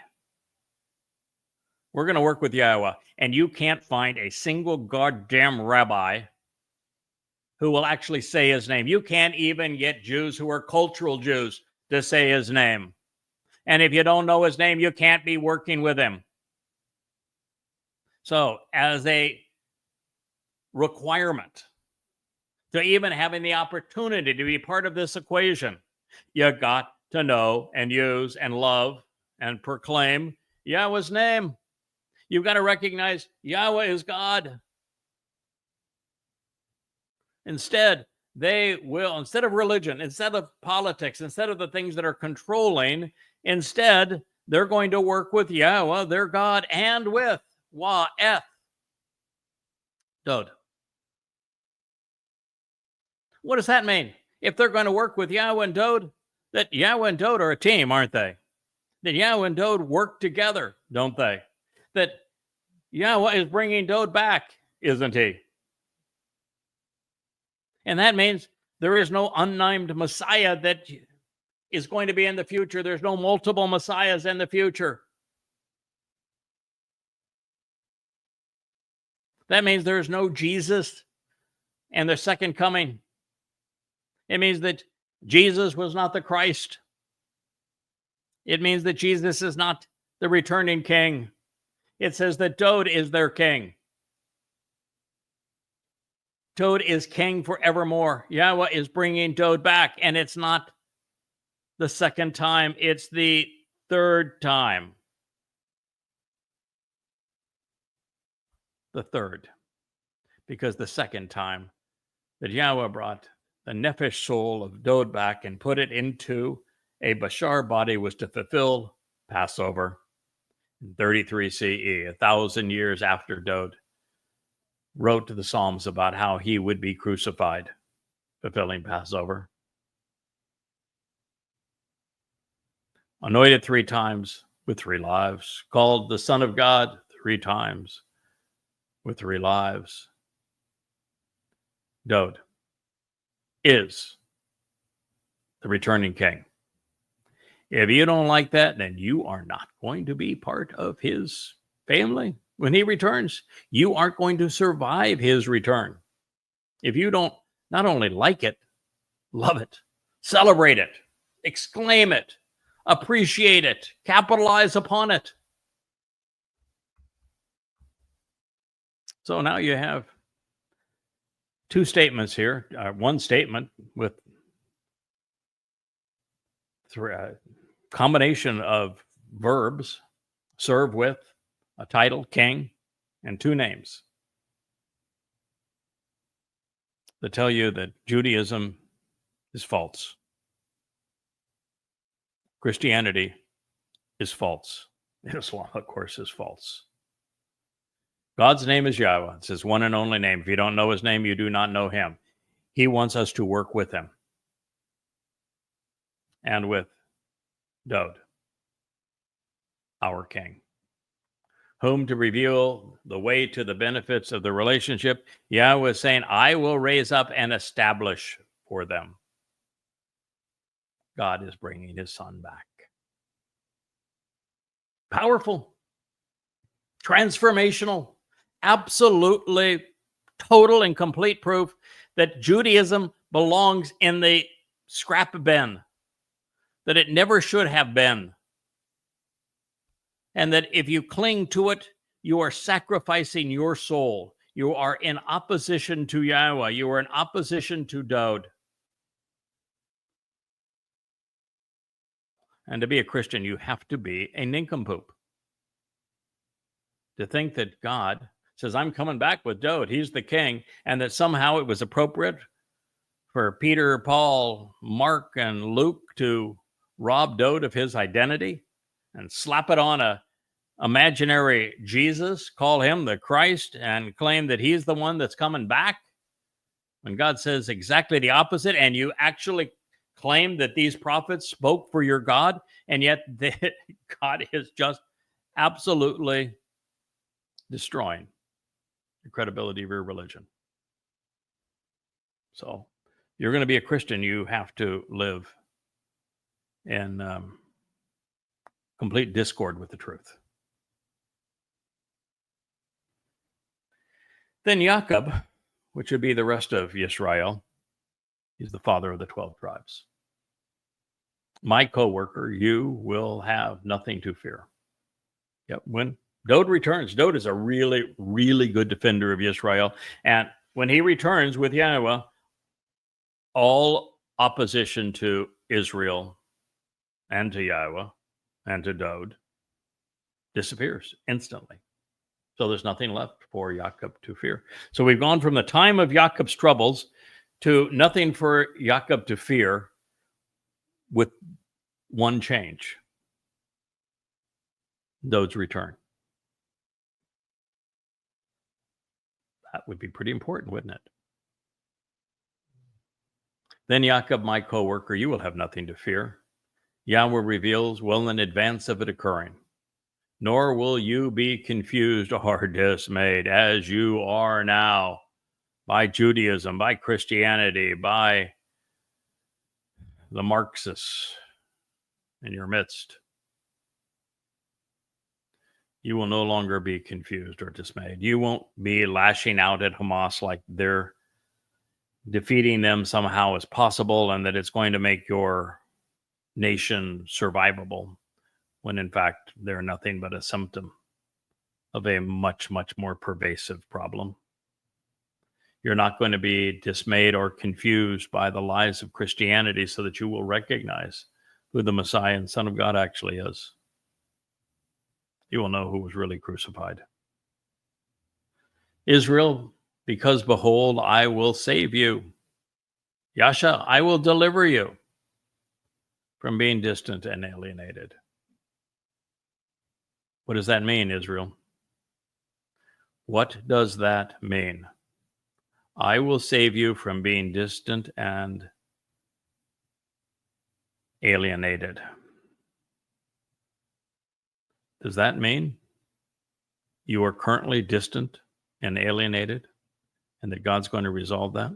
We're going to work with Yahweh, and you can't find a single goddamn rabbi who will actually say his name. You can't even get Jews who are cultural Jews to say his name. And if you don't know his name, you can't be working with him. So, as a requirement to even having the opportunity to be part of this equation, you got to know and use and love and proclaim Yahweh's name. You've got to recognize Yahweh is God. Instead, they will, instead of religion, instead of politics, instead of the things that are controlling, instead, they're going to work with Yahweh, their God, and with YAHOWAH Dod. What does that mean? If they're going to work with Yahweh and Dod, that Yahweh and Dod are a team, aren't they? That Yahweh and Dod work together, don't they? That Yahweh is bringing Dod back, isn't he? And that means there is no unnamed Messiah that is going to be in the future. There's no multiple Messiahs in the future. That means there's no Jesus and the second coming. It means that Jesus was not the Christ. It means that Jesus is not the returning king. It says that Dod is their king. Dod is king forevermore. Yahweh is bringing Dod back, and it's not the second time, it's the third time. The third. Because the second time that Yahweh brought the nephesh soul of Dod back and put it into a Bashar body was to fulfill Passover in 33 CE, 1,000 years after Dod wrote to the Psalms about how he would be crucified, fulfilling Passover. Anointed 3 times with 3 lives, called the Son of God 3 times with 3 lives. Dod is the returning king. If you don't like that, then you are not going to be part of his family. When he returns, you aren't going to survive his return. If you don't not only like it, love it, celebrate it, exclaim it, appreciate it, capitalize upon it. So now you have 2 statements here. One statement with combination of verbs, serve with, a title, king, and 2 names that tell you that Judaism is false. Christianity is false. And Islam, of course, is false. God's name is Yahweh. It's his one and only name. If you don't know his name, you do not know him. He wants us to work with him. And with Dod, our king, whom to reveal the way to the benefits of the relationship, Yahweh is saying, I will raise up and establish for them. God is bringing his son back. Powerful, transformational, absolutely total and complete proof that Judaism belongs in the scrap bin, that it never should have been. And that if you cling to it, you are sacrificing your soul. You are in opposition to Yahweh. You are in opposition to Dod. And to be a Christian, you have to be a nincompoop. To think that God says, I'm coming back with Dod, he's the king, and that somehow it was appropriate for Peter, Paul, Mark, and Luke to rob Dod of his identity and slap it on a imaginary Jesus, call him the Christ, and claim that he's the one that's coming back, when God says exactly the opposite, and you actually claim that these prophets spoke for your God, and yet God is just absolutely destroying the credibility of your religion. So, you're going to be a Christian, you have to live in complete discord with the truth. Then Jacob, which would be the rest of Israel, he's the father of the 12 tribes. My co-worker, you will have nothing to fear. Yep. When Dod returns, Dod is a really, really good defender of Israel. And when he returns with Yahweh, all opposition to Israel and to Yahweh and to Dod disappears instantly. So there's nothing left for Jacob to fear. So we've gone from the time of Jacob's troubles to nothing for Jacob to fear, with one change: Dod's return. That would be pretty important, wouldn't it? Then Jacob, my co-worker, you will have nothing to fear. Yahweh reveals well in advance of it occurring. Nor will you be confused or dismayed as you are now by Judaism, by Christianity, by the Marxists in your midst. You will no longer be confused or dismayed. You won't be lashing out at Hamas like they're defeating them somehow is possible and that it's going to make your nation survivable, when in fact they're nothing but a symptom of a much, much more pervasive problem. You're not going to be dismayed or confused by the lies of Christianity so that you will recognize who the Messiah and Son of God actually is. You will know who was really crucified. Israel, because behold, I will save you. Yasha, I will deliver you from being distant and alienated. What does that mean, Israel? What does that mean? I will save you from being distant and alienated. Does that mean you are currently distant and alienated and that God's going to resolve that?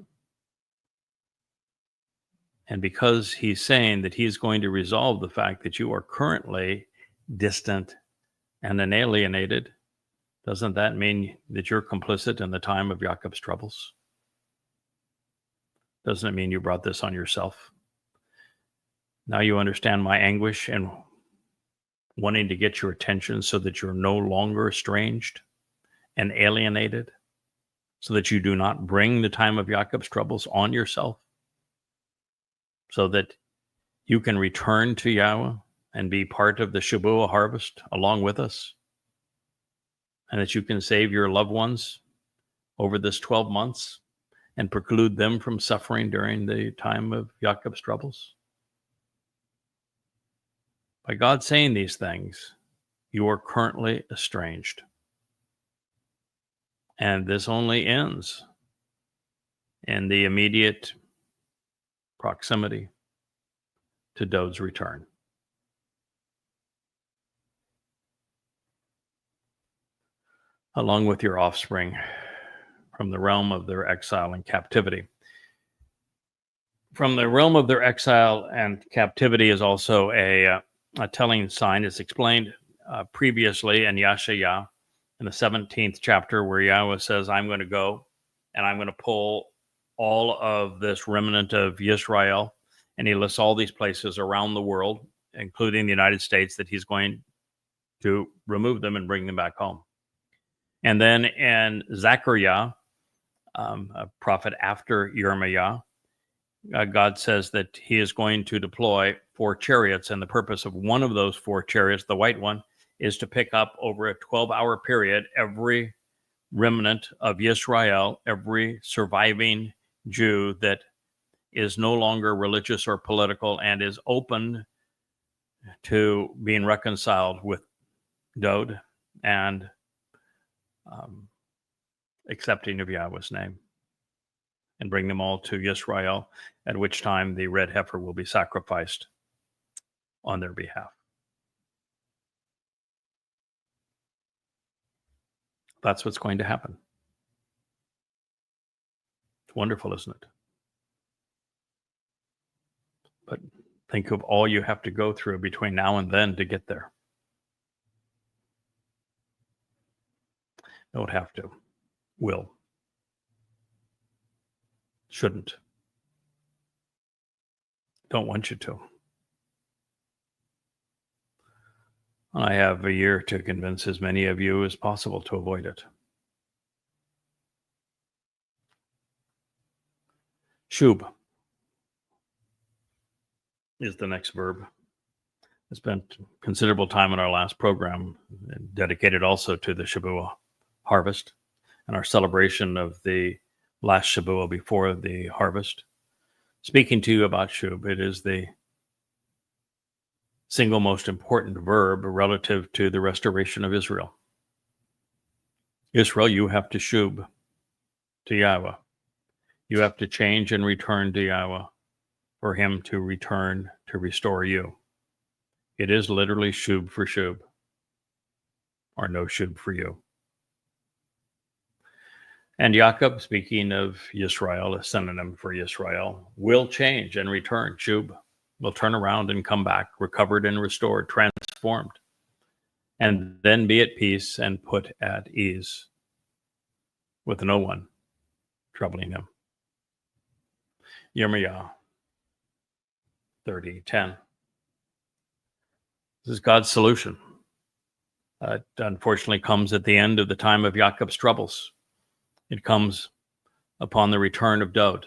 And because he's saying that he's going to resolve the fact that you are currently distant and alienated, doesn't that mean that you're complicit in the time of Jacob's troubles? Doesn't it mean you brought this on yourself? Now you understand my anguish and wanting to get your attention so that you're no longer estranged and alienated, so that you do not bring the time of Jacob's troubles on yourself, so that you can return to Yahweh and be part of the Shabuah harvest along with us, and that you can save your loved ones over this 12 months and preclude them from suffering during the time of Jacob's troubles. By God saying these things, you are currently estranged. And this only ends in the immediate proximity to Dod's return. Along with your offspring from the realm of their exile and captivity. From the realm of their exile and captivity is also a telling sign. It's explained previously in Yashayah in the 17th chapter, where Yahweh says, I'm going to go and I'm going to pull all of this remnant of Israel. And he lists all these places around the world, including the United States, that he's going to remove them and bring them back home. And then in Zechariah, a prophet after Yirmiah, God says that he is going to deploy 4 chariots, and the purpose of one of those 4 chariots, the white one, is to pick up over a 12-hour period every remnant of Israel, every surviving Jew that is no longer religious or political and is open to being reconciled with Dod and accepting of Yahweh's name, and bring them all to Israel, at which time the red heifer will be sacrificed on their behalf. That's what's going to happen. It's wonderful, isn't it? But think of all you have to go through between now and then to get there. Don't have to. Will. Shouldn't. Don't want you to. I have a year to convince as many of you as possible to avoid it. Shub is the next verb. I spent considerable time in our last program dedicated also to the Shabuah harvest and our celebration of the last Shabuah before the harvest. Speaking to you about Shub, it is the single most important verb relative to the restoration of Israel. Israel, you have to Shub to Yahweh. You have to change and return to Yahweh for him to return to restore you. It is literally Shub for Shub, or no Shub for you. And Jacob, speaking of Yisrael, a synonym for Yisrael, will change and return. Shub will turn around and come back, recovered and restored, transformed, and then be at peace and put at ease with no one troubling him. Yirmiah 30:10. This is God's solution. It unfortunately comes at the end of the time of Jacob's troubles. It comes upon the return of Dowd.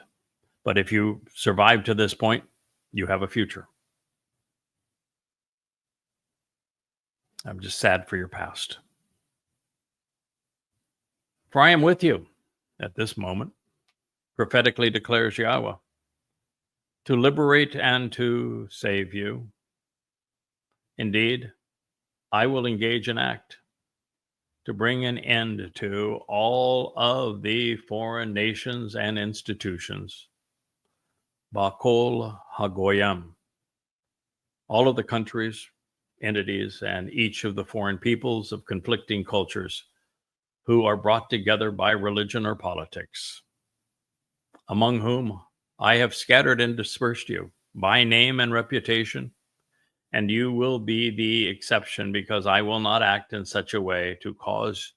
But if you survive to this point, you have a future. I'm just sad for your past. For I am with you at this moment, prophetically declares Yahweh, to liberate and to save you. Indeed, I will engage an act to bring an end to all of the foreign nations and institutions. Bakol Hagoyam, all of the countries, entities, and each of the foreign peoples of conflicting cultures who are brought together by religion or politics, among whom I have scattered and dispersed you by name and reputation, and you will be the exception, because I will not act in such a way to cause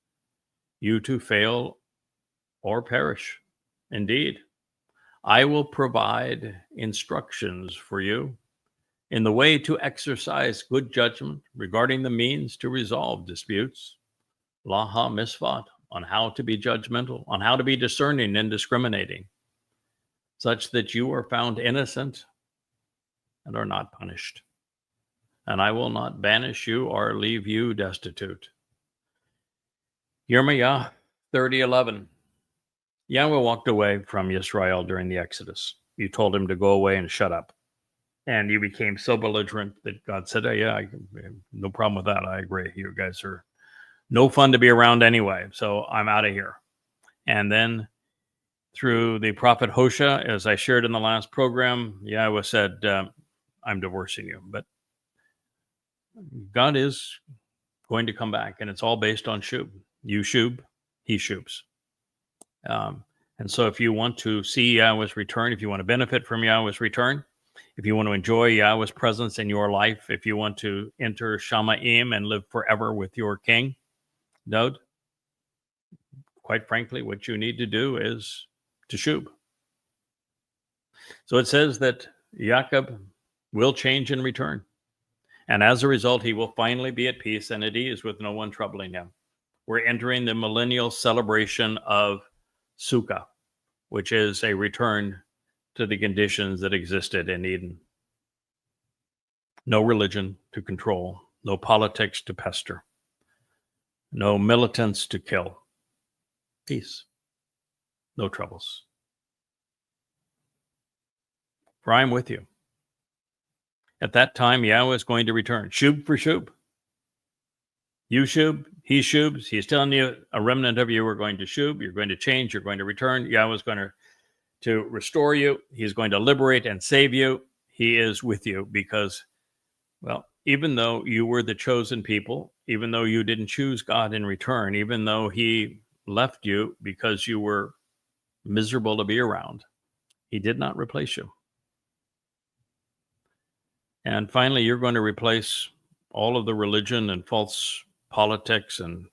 you to fail or perish. Indeed, I will provide instructions for you in the way to exercise good judgment regarding the means to resolve disputes, laha misvat, on how to be judgmental, on how to be discerning and discriminating, such that you are found innocent and are not punished. And I will not banish you or leave you destitute. Yirmiah 30:11. Yahweh walked away from Israel during the Exodus. You told him to go away and shut up. And you became so belligerent that God said, no problem with that. I agree. You guys are no fun to be around anyway. So I'm out of here. And then through the prophet Hosea, as I shared in the last program, Yahweh said, I'm divorcing you. But God is going to come back, and it's all based on shub. You shub, he shubs. And so if you want to see Yahweh's return, if you want to benefit from Yahweh's return, if you want to enjoy Yahweh's presence in your life, if you want to enter Shamaim and live forever with your king, Dowd, quite frankly, what you need to do is to shub. So it says that Jacob will change and return. And as a result, he will finally be at peace and at ease with no one troubling him. We're entering the millennial celebration of Sukkah, which is a return to the conditions that existed in Eden. No religion to control, no politics to pester, no militants to kill. Peace, no troubles. For I am with you. At that time, Yahweh is going to return. Shub for shub. You shub, he shubs. He's telling you a remnant of you are going to shub. You're going to change. You're going to return. Yahweh is going to restore you. He's going to liberate and save you. He is with you because, well, even though you were the chosen people, even though you didn't choose God in return, even though he left you because you were miserable to be around, he did not replace you. And finally, you're going to replace all of the religion and false politics and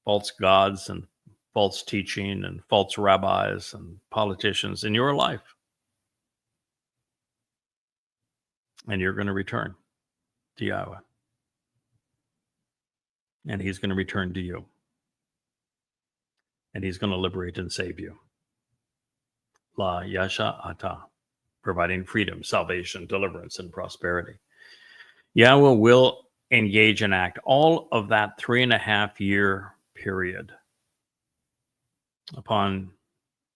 false gods and false teaching and false rabbis and politicians in your life. And you're going to return to Yahweh. And he's going to return to you. And he's going to liberate and save you. La Yasha Ata, providing freedom, salvation, deliverance, and prosperity. Yahweh will engage and act all of that 3.5 year period upon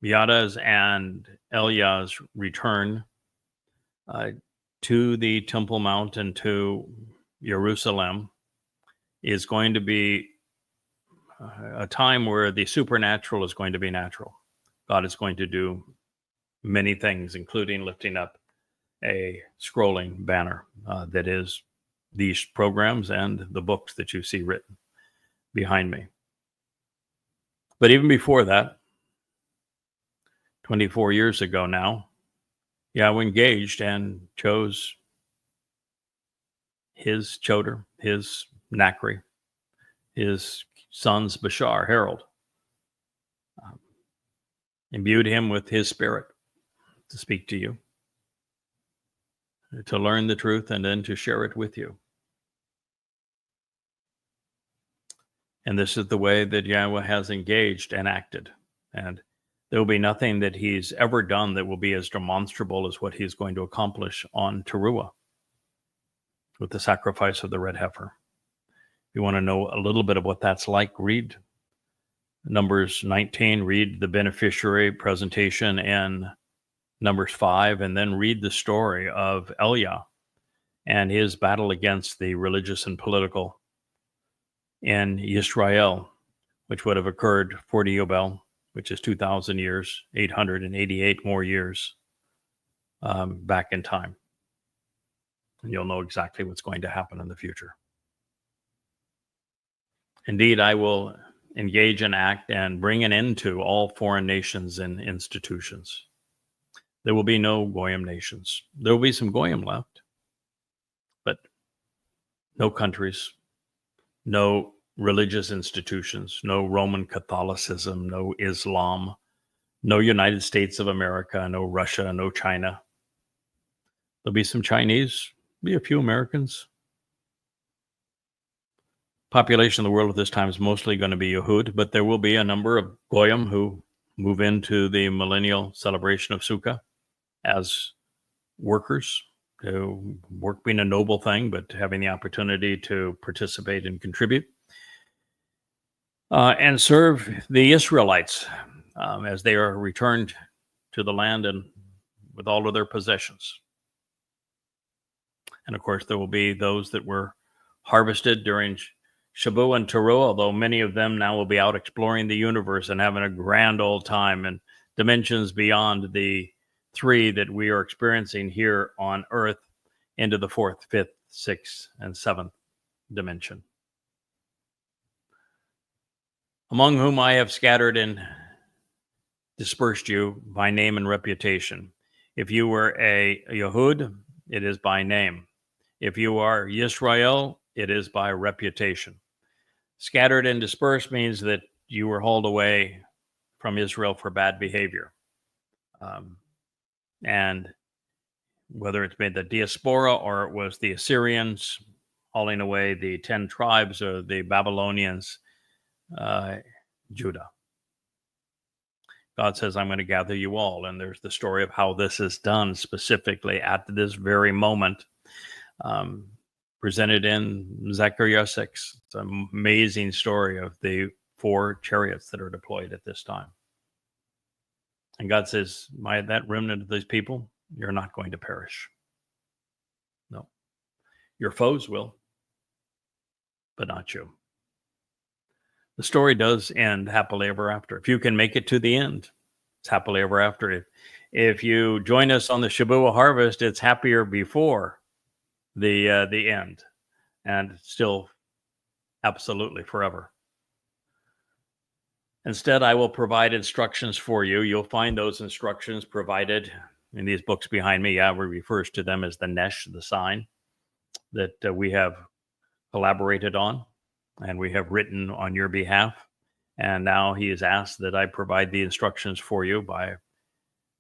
Yada's and Eliah's return to the Temple Mount and to Jerusalem is going to be a time where the supernatural is going to be natural. God is going to do many things, including lifting up a scrolling banner that is these programs and the books that you see written behind me. But even before that, 24 years ago now, Yahweh engaged and chose his choder, his Nachri, his sons Bashar, Harold, imbued him with his spirit to speak to you, to learn the truth, and then to share it with you. And this is the way that Yahweh has engaged and acted. And there will be nothing that he's ever done that will be as demonstrable as what he's going to accomplish on Towrah with the sacrifice of the red heifer. If you want to know a little bit of what that's like, read Numbers 19, read the beneficiary presentation in Numbers 5, and then read the story of Eliah and his battle against the religious and political in Israel, which would have occurred 40 Yobel, which is 2,000 years, 888 more years back in time. And you'll know exactly what's going to happen in the future. Indeed, I will engage and act and bring an end to all foreign nations and institutions. There will be no Goyim nations. There will be some Goyim left, but no countries, no religious institutions, no Roman Catholicism, no Islam, no United States of America, no Russia, no China. There'll be some Chinese, be a few Americans. Population of the world at this time is mostly going to be Yehud, but there will be a number of Goyim who move into the millennial celebration of Sukkah as workers, to work being a noble thing, but having the opportunity to participate and contribute. And serve the Israelites as they are returned to the land and with all of their possessions. And of course, there will be those that were harvested during Shabat and Towrah, although many of them now will be out exploring the universe and having a grand old time in dimensions beyond the 3 that we are experiencing here on Earth into the 4th, 5th, 6th, and 7th dimension. Among whom I have scattered and dispersed you by name and reputation. If you were a Yehud, it is by name. If you are Yisrael, it is by reputation. Scattered and dispersed means that you were hauled away from Israel for bad behavior. And whether it's been the diaspora or it was the Assyrians hauling away the 10 tribes or the Babylonians, Judah. God says, I'm going to gather you all. And there's the story of how this is done specifically at this very moment, presented in Zechariah 6. It's an amazing story of the 4 chariots that are deployed at this time. And God says, that remnant of these people, you're not going to perish. No. Your foes will, but not you. The story does end happily ever after. If you can make it to the end, it's happily ever after. If you join us on the Shabuah harvest, it's happier before the end, and still absolutely forever. Instead, I will provide instructions for you. You'll find those instructions provided in these books behind me. Yahweh refers to them as the Nesh, the sign that we have collaborated on and we have written on your behalf. And now he has asked that I provide the instructions for you by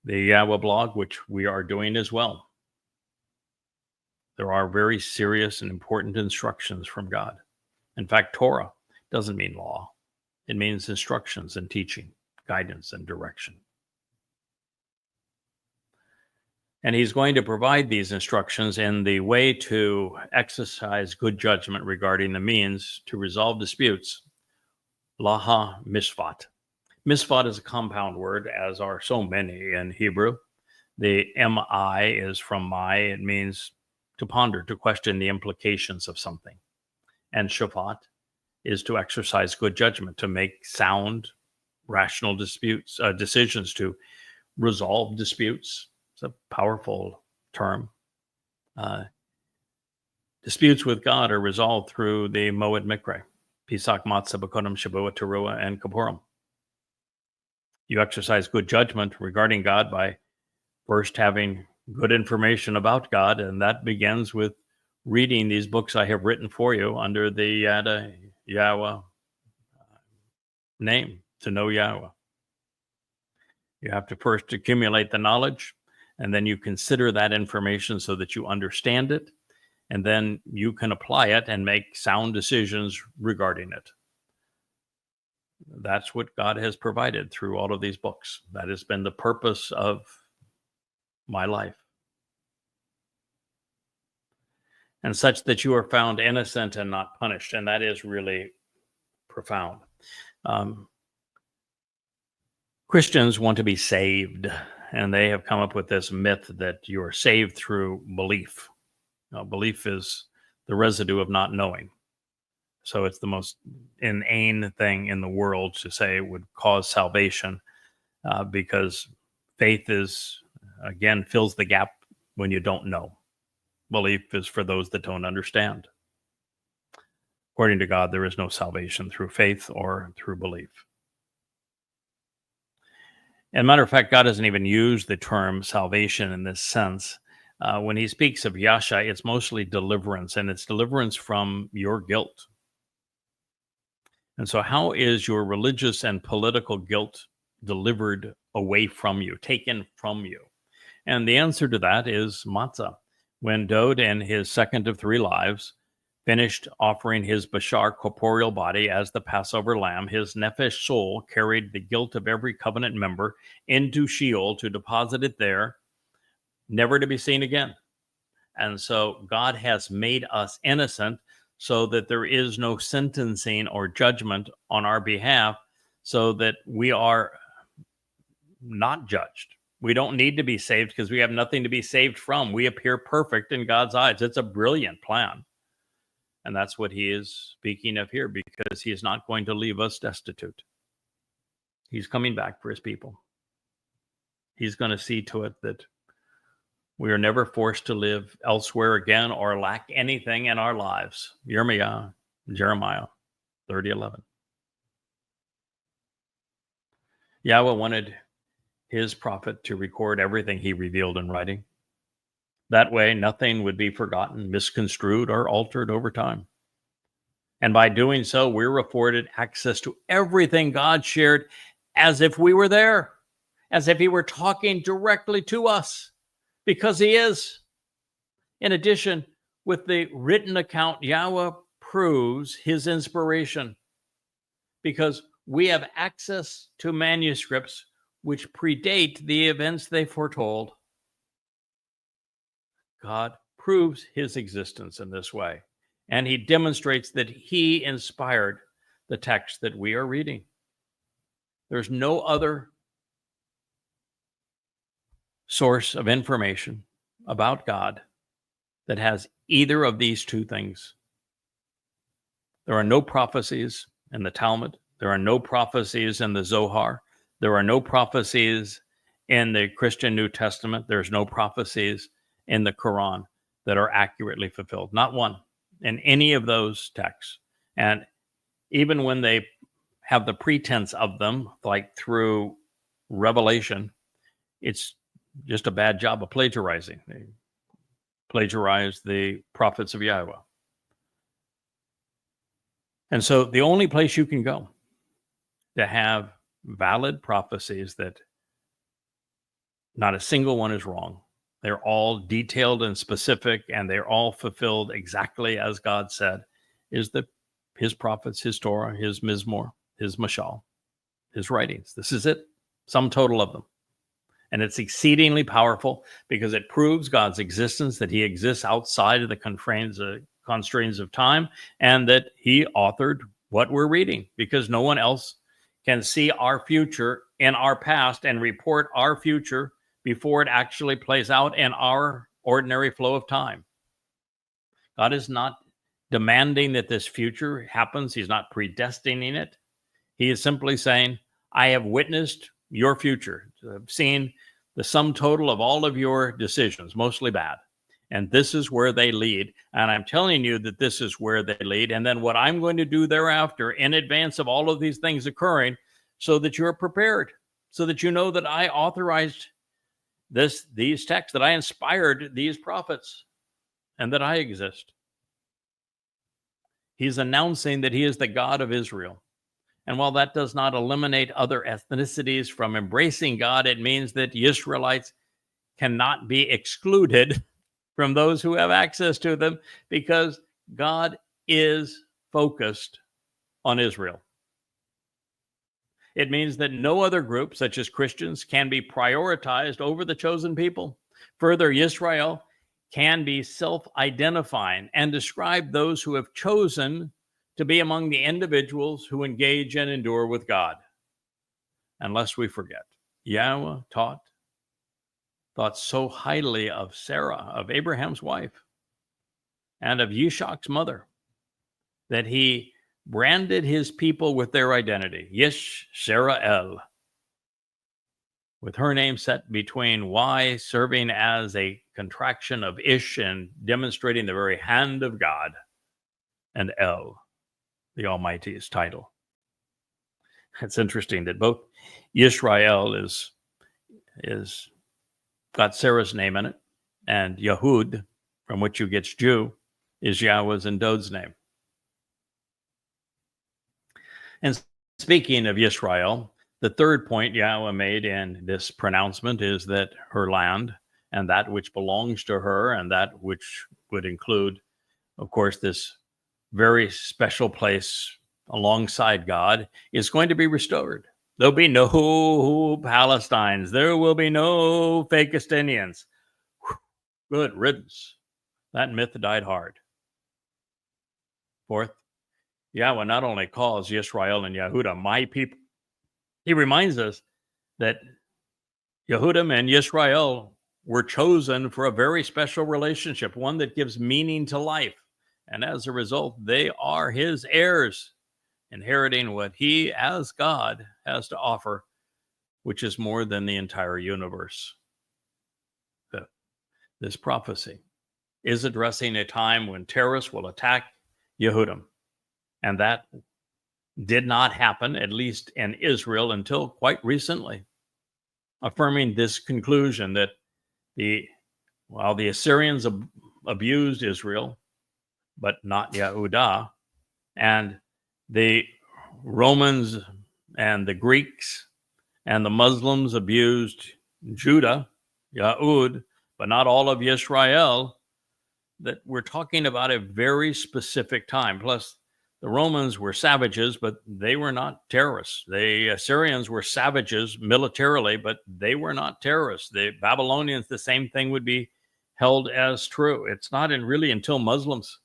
the Yahweh blog, which we are doing as well. There are very serious and important instructions from God. In fact, Torah doesn't mean law. It means instructions and teaching, guidance and direction. And he's going to provide these instructions in the way to exercise good judgment regarding the means to resolve disputes. Laha Mishpat. Mishpat is a compound word, as are so many in Hebrew. The M-I is from my. It means to ponder, to question the implications of something. And Shaphat is to exercise good judgment, to make sound, rational decisions, to resolve disputes. It's a powerful term. Disputes with God are resolved through the Moed Mikre, Pesach, Matzah, Bekonim, Shabuah, Towrah, and Kippurim. You exercise good judgment regarding God by first having good information about God, and that begins with reading these books I have written for you under the Yada Yahowah name, to know Yahweh. You have to first accumulate the knowledge, And then you consider that information so that you understand it, and then you can apply it and make sound decisions regarding it. That's what God has provided through all of these books. That has been the purpose of my life. And such that you are found innocent and not punished. And that is really profound. Christians want to be saved, and they have come up with this myth that you are saved through belief. Now, belief is the residue of not knowing. So it's the most inane thing in the world to say would cause salvation, because faith is, again, fills the gap when you don't know. Belief is for those that don't understand. According to God, there is no salvation through faith or through belief. And matter of fact, God doesn't even use the term salvation in this sense. When he speaks of Yasha, it's mostly deliverance, and it's deliverance from your guilt. And so how is your religious and political guilt delivered away from you, taken from you? And the answer to that is matzah. When Dod, in his second of 3 lives, finished offering his Bashar corporeal body as the Passover lamb, his nephesh soul carried the guilt of every covenant member into Sheol to deposit it there, never to be seen again. And so God has made us innocent so that there is no sentencing or judgment on our behalf, so that we are not judged. We don't need to be saved because we have nothing to be saved from. We appear perfect in God's eyes. It's a brilliant plan. And that's what he is speaking of here, because he is not going to leave us destitute. He's coming back for his people. He's going to see to it that we are never forced to live elsewhere again or lack anything in our lives. Jeremiah 30:11. Yahweh wanted his prophet to record everything he revealed in writing. That way, nothing would be forgotten, misconstrued, or altered over time. And by doing so, we're afforded access to everything God shared as if we were there, as if he were talking directly to us, because he is. In addition, with the written account, Yahweh proves his inspiration, because we have access to manuscripts which predate the events they foretold. God proves his existence in this way, and he demonstrates that he inspired the text that we are reading. There's no other source of information about God that has either of these two things. There are no prophecies in the Talmud. There are no prophecies in the Zohar. There are no prophecies in the Christian New Testament. There's no prophecies in the Quran that are accurately fulfilled. Not one in any of those texts. And even when they have the pretense of them, like through Revelation, it's just a bad job of plagiarizing. They plagiarize the prophets of Yahowah. And so the only place you can go to have valid prophecies that not a single one is wrong, they're all detailed and specific, and they're all fulfilled exactly as God said, is his prophets, his Torah, his Mizmor, his Mashal, his writings. This is it, sum total of them. And it's exceedingly powerful because it proves God's existence, that he exists outside of the constraints of time, and that he authored what we're reading, because no one else can see our future in our past and report our future before it actually plays out in our ordinary flow of time. God is not demanding that this future happens. He's not predestining it. He is simply saying, I have witnessed your future. I've seen the sum total of all of your decisions, mostly bad. And this is where they lead. And I'm telling you that this is where they lead. And then what I'm going to do thereafter in advance of all of these things occurring, so that you're prepared, so that you know that I authorized these texts, that I inspired these prophets, and that I exist. He's announcing that he is the God of Israel. And while that does not eliminate other ethnicities from embracing God, it means that the Israelites cannot be excluded from those who have access to them, because God is focused on Israel. It means that no other group, such as Christians, can be prioritized over the chosen people. Further, Israel can be self-identifying and describe those who have chosen to be among the individuals who engage and endure with God. And lest we forget, Yahweh thought so highly of Sarah, of Abraham's wife, and of Yishak's mother, that he branded his people with their identity, Yisrael, with her name set between Y, serving as a contraction of Ish and demonstrating the very hand of God, and El, the Almighty's title. It's interesting that both Yisrael is got Sarah's name in it, and Yahud, from which you get Jew, is Yahweh's and Dod's name. And speaking of Yisrael, the third point Yahweh made in this pronouncement is that her land and that which belongs to her, and that which would include, of course, this very special place alongside God, is going to be restored. There'll be no Palestinians. There will be no Fakistinians. Good riddance. That myth died hard. Fourth, Yahweh not only calls Yisrael and Yehudah my people, he reminds us that Yehudim and Yisrael were chosen for a very special relationship, one that gives meaning to life. And as a result, they are his heirs, inheriting what he, as God, has to offer, which is more than the entire universe. This prophecy is addressing a time when terrorists will attack Yehudim. And that did not happen, at least in Israel, until quite recently, affirming this conclusion that while the Assyrians abused Israel, but not Yehudah, and the Romans and the Greeks and the Muslims abused Judah, Yahud, but not all of Yisrael, that we're talking about a very specific time. Plus, the Romans were savages, but they were not terrorists. The Assyrians were savages militarily, but they were not terrorists. The Babylonians, the same thing would be held as true. It's not really until Muslims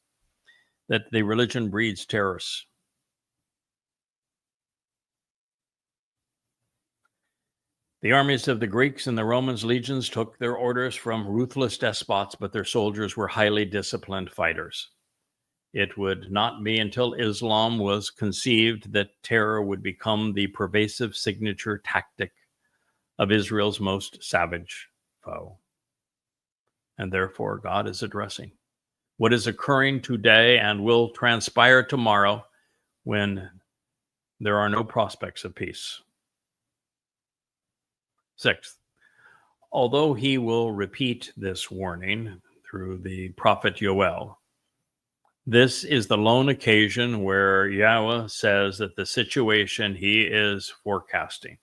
that the religion breeds terrorists. The armies of the Greeks and the Romans legions took their orders from ruthless despots, but their soldiers were highly disciplined fighters. It would not be until Islam was conceived that terror would become the pervasive signature tactic of Israel's most savage foe. And therefore, God is addressing what is occurring today and will transpire tomorrow when there are no prospects of peace. Sixth, although he will repeat this warning through the prophet Yoel, this is the lone occasion where Yahweh says that the situation he is forecasting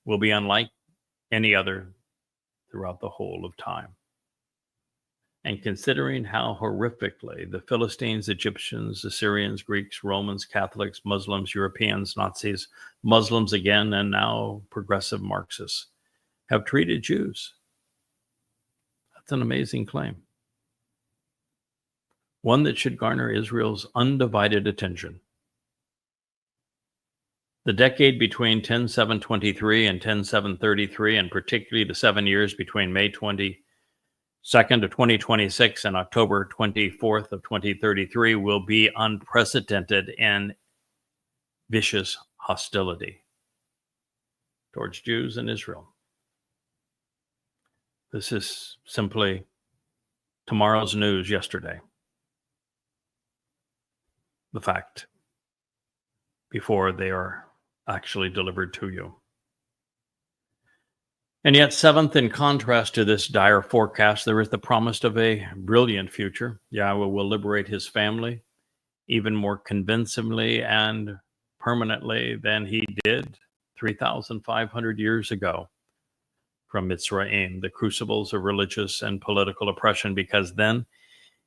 will be unlike any other throughout the whole of time. And considering how horrifically the Philistines, Egyptians, Assyrians, Greeks, Romans, Catholics, Muslims, Europeans, Nazis, Muslims again, and now progressive Marxists have treated Jews, that's an amazing claim. One that should garner Israel's undivided attention. The decade between 10723 and 10733, and particularly the 7 years between May 22nd of 2026 and October 24th of 2033, will be unprecedented in vicious hostility towards Jews and Israel. This is simply tomorrow's news yesterday. The fact before they are actually delivered to you. And yet, seventh, in contrast to this dire forecast, there is the promise of a brilliant future. Yahweh will liberate his family even more convincingly and permanently than he did 3,500 years ago from Mitzrayim, the crucibles of religious and political oppression, because then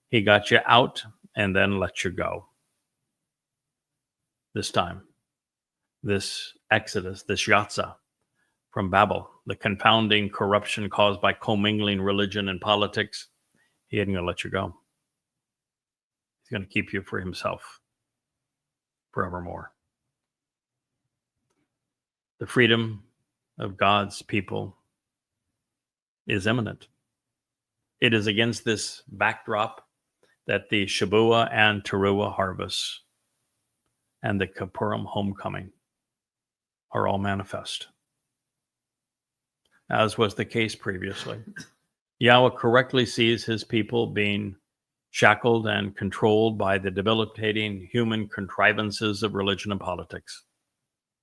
he got you out and then let you go. This time, this exodus, this Yatsa from Babel, the confounding corruption caused by commingling religion and politics, he ain't going to let you go. He's going to keep you for himself forevermore. The freedom of God's people is imminent. It is against this backdrop that the Shabuah and Teruah harvests and the Kippurim homecoming are all manifest. As was the case previously, Yahweh correctly sees his people being shackled and controlled by the debilitating human contrivances of religion and politics,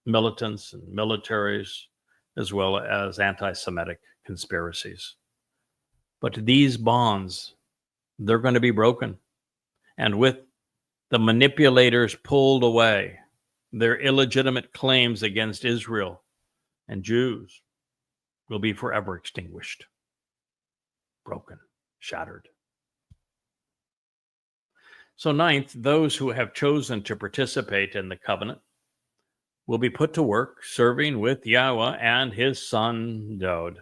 militants and militaries, as well as anti-Semitic conspiracies. But these bonds, they're going to be broken. And with the manipulators pulled away, their illegitimate claims against Israel and Jews will be forever extinguished, broken, shattered. So ninth, those who have chosen to participate in the covenant will be put to work serving with Yahweh and his son Dod.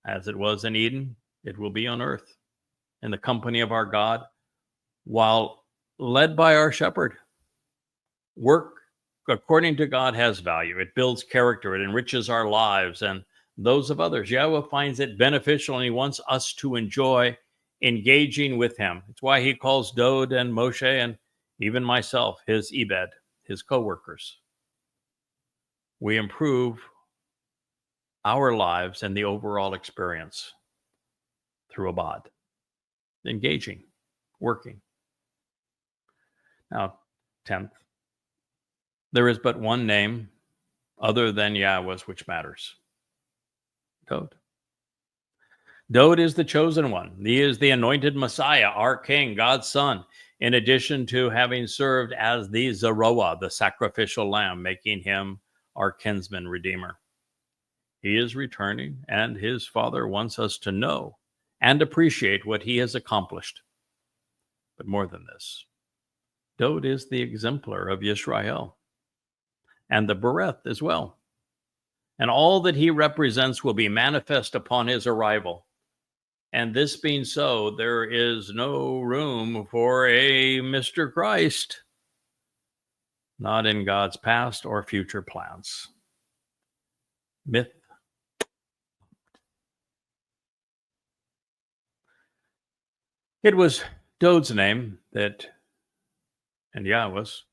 As it was in Eden, it will be on earth, in the company of our God, while led by our shepherd. Work according to God has value. It builds character. It enriches our lives and those of others. Yahweh finds it beneficial, and he wants us to enjoy engaging with him. It's why he calls Dod and Moshe and even myself his Ebed, his co-workers. We improve our lives and the overall experience through Abad, engaging, working. Now, 10th, there is but one name other than Yahweh's which matters. Dod. Dod is the chosen one. He is the anointed Messiah, our King, God's Son, in addition to having served as the Zeroah, the sacrificial lamb, making him our kinsman redeemer. He is returning, and his Father wants us to know and appreciate what he has accomplished. But more than this, Dod is the exemplar of Yisrael and the Bereth as well. And all that he represents will be manifest upon his arrival. And this being so, there is no room for a Mr. Christ, not in God's past or future plans. Myth. It was Dod's name and Yahweh's,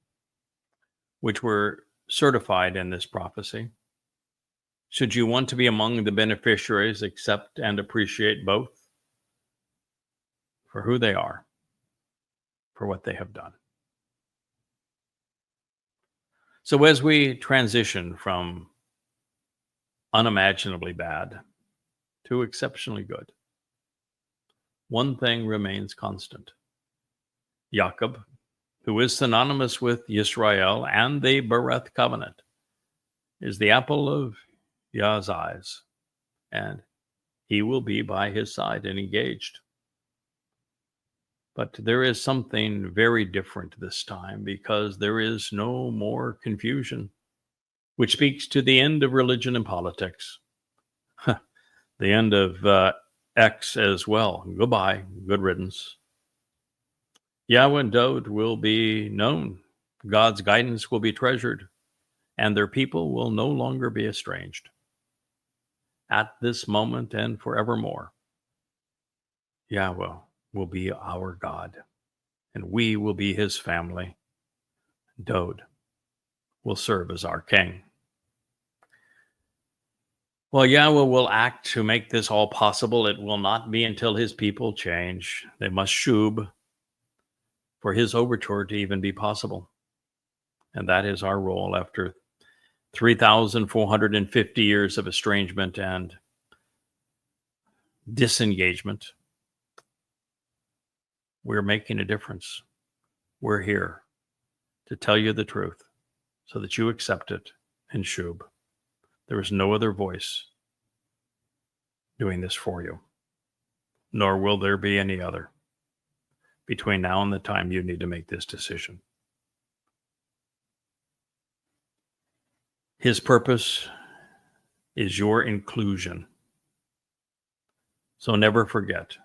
which were certified in this prophecy. Should you want to be among the beneficiaries, accept and appreciate both for who they are, for what they have done. So as we transition from unimaginably bad to exceptionally good, one thing remains constant. Jacob, who is synonymous with Yisrael and the Bereth covenant, is the apple of Yah's eyes, and he will be by his side and engaged. But there is something very different this time, because there is no more confusion, which speaks to the end of religion and politics. The end of X as well. Goodbye, good riddance. Yahweh and Dod will be known. God's guidance will be treasured, and their people will no longer be estranged. At this moment and forevermore, Yahweh will be our God, and we will be his family. Dod will serve as our king. While Yahweh will act to make this all possible, it will not be until his people change. They must shub for his overture to even be possible. And that is our role after 3,450 years of estrangement and disengagement. We're making a difference. We're here to tell you the truth so that you accept it and shub. There is no other voice doing this for you, nor will there be any other between now and the time you need to make this decision. His purpose is your inclusion. So never forget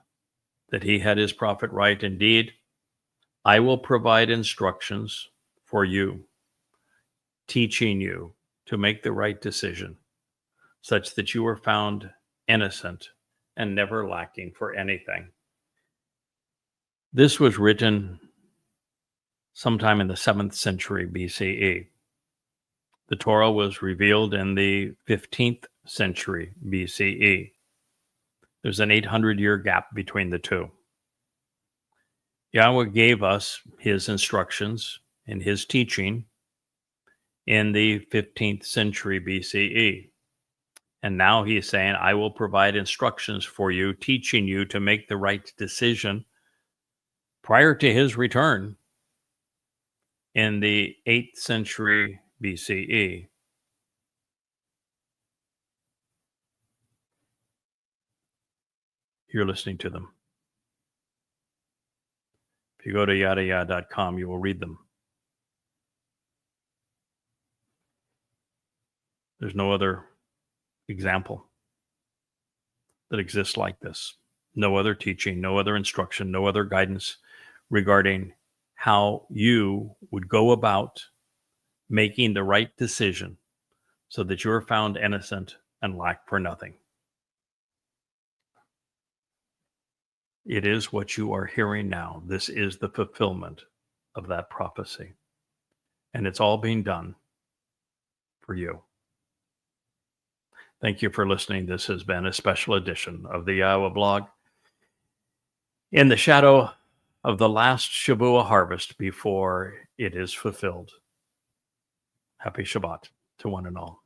that he had his prophet write, "Indeed, I will provide instructions for you, teaching you to make the right decision, such that you are found innocent and never lacking for anything." This was written sometime in the 7th century BCE. The Torah was revealed in the 15th century BCE. There's an 800-year gap between the two. Yahweh gave us his instructions and his teaching in the 15th century BCE. And now he's saying, I will provide instructions for you, teaching you to make the right decision prior to his return in the 8th century BCE. You're listening to them. If you go to YADAYah.com, you will read them. There's no other example that exists like this. No other teaching, no other instruction, no other guidance regarding how you would go about making the right decision so that you're found innocent and lack for nothing. It is what you are hearing now. This is the fulfillment of that prophecy. And it's all being done for you. Thank you for listening. This has been a special edition of the YAHOWAH blog in the shadow of the last Shavuot harvest before it is fulfilled. Happy Shabbat to one and all.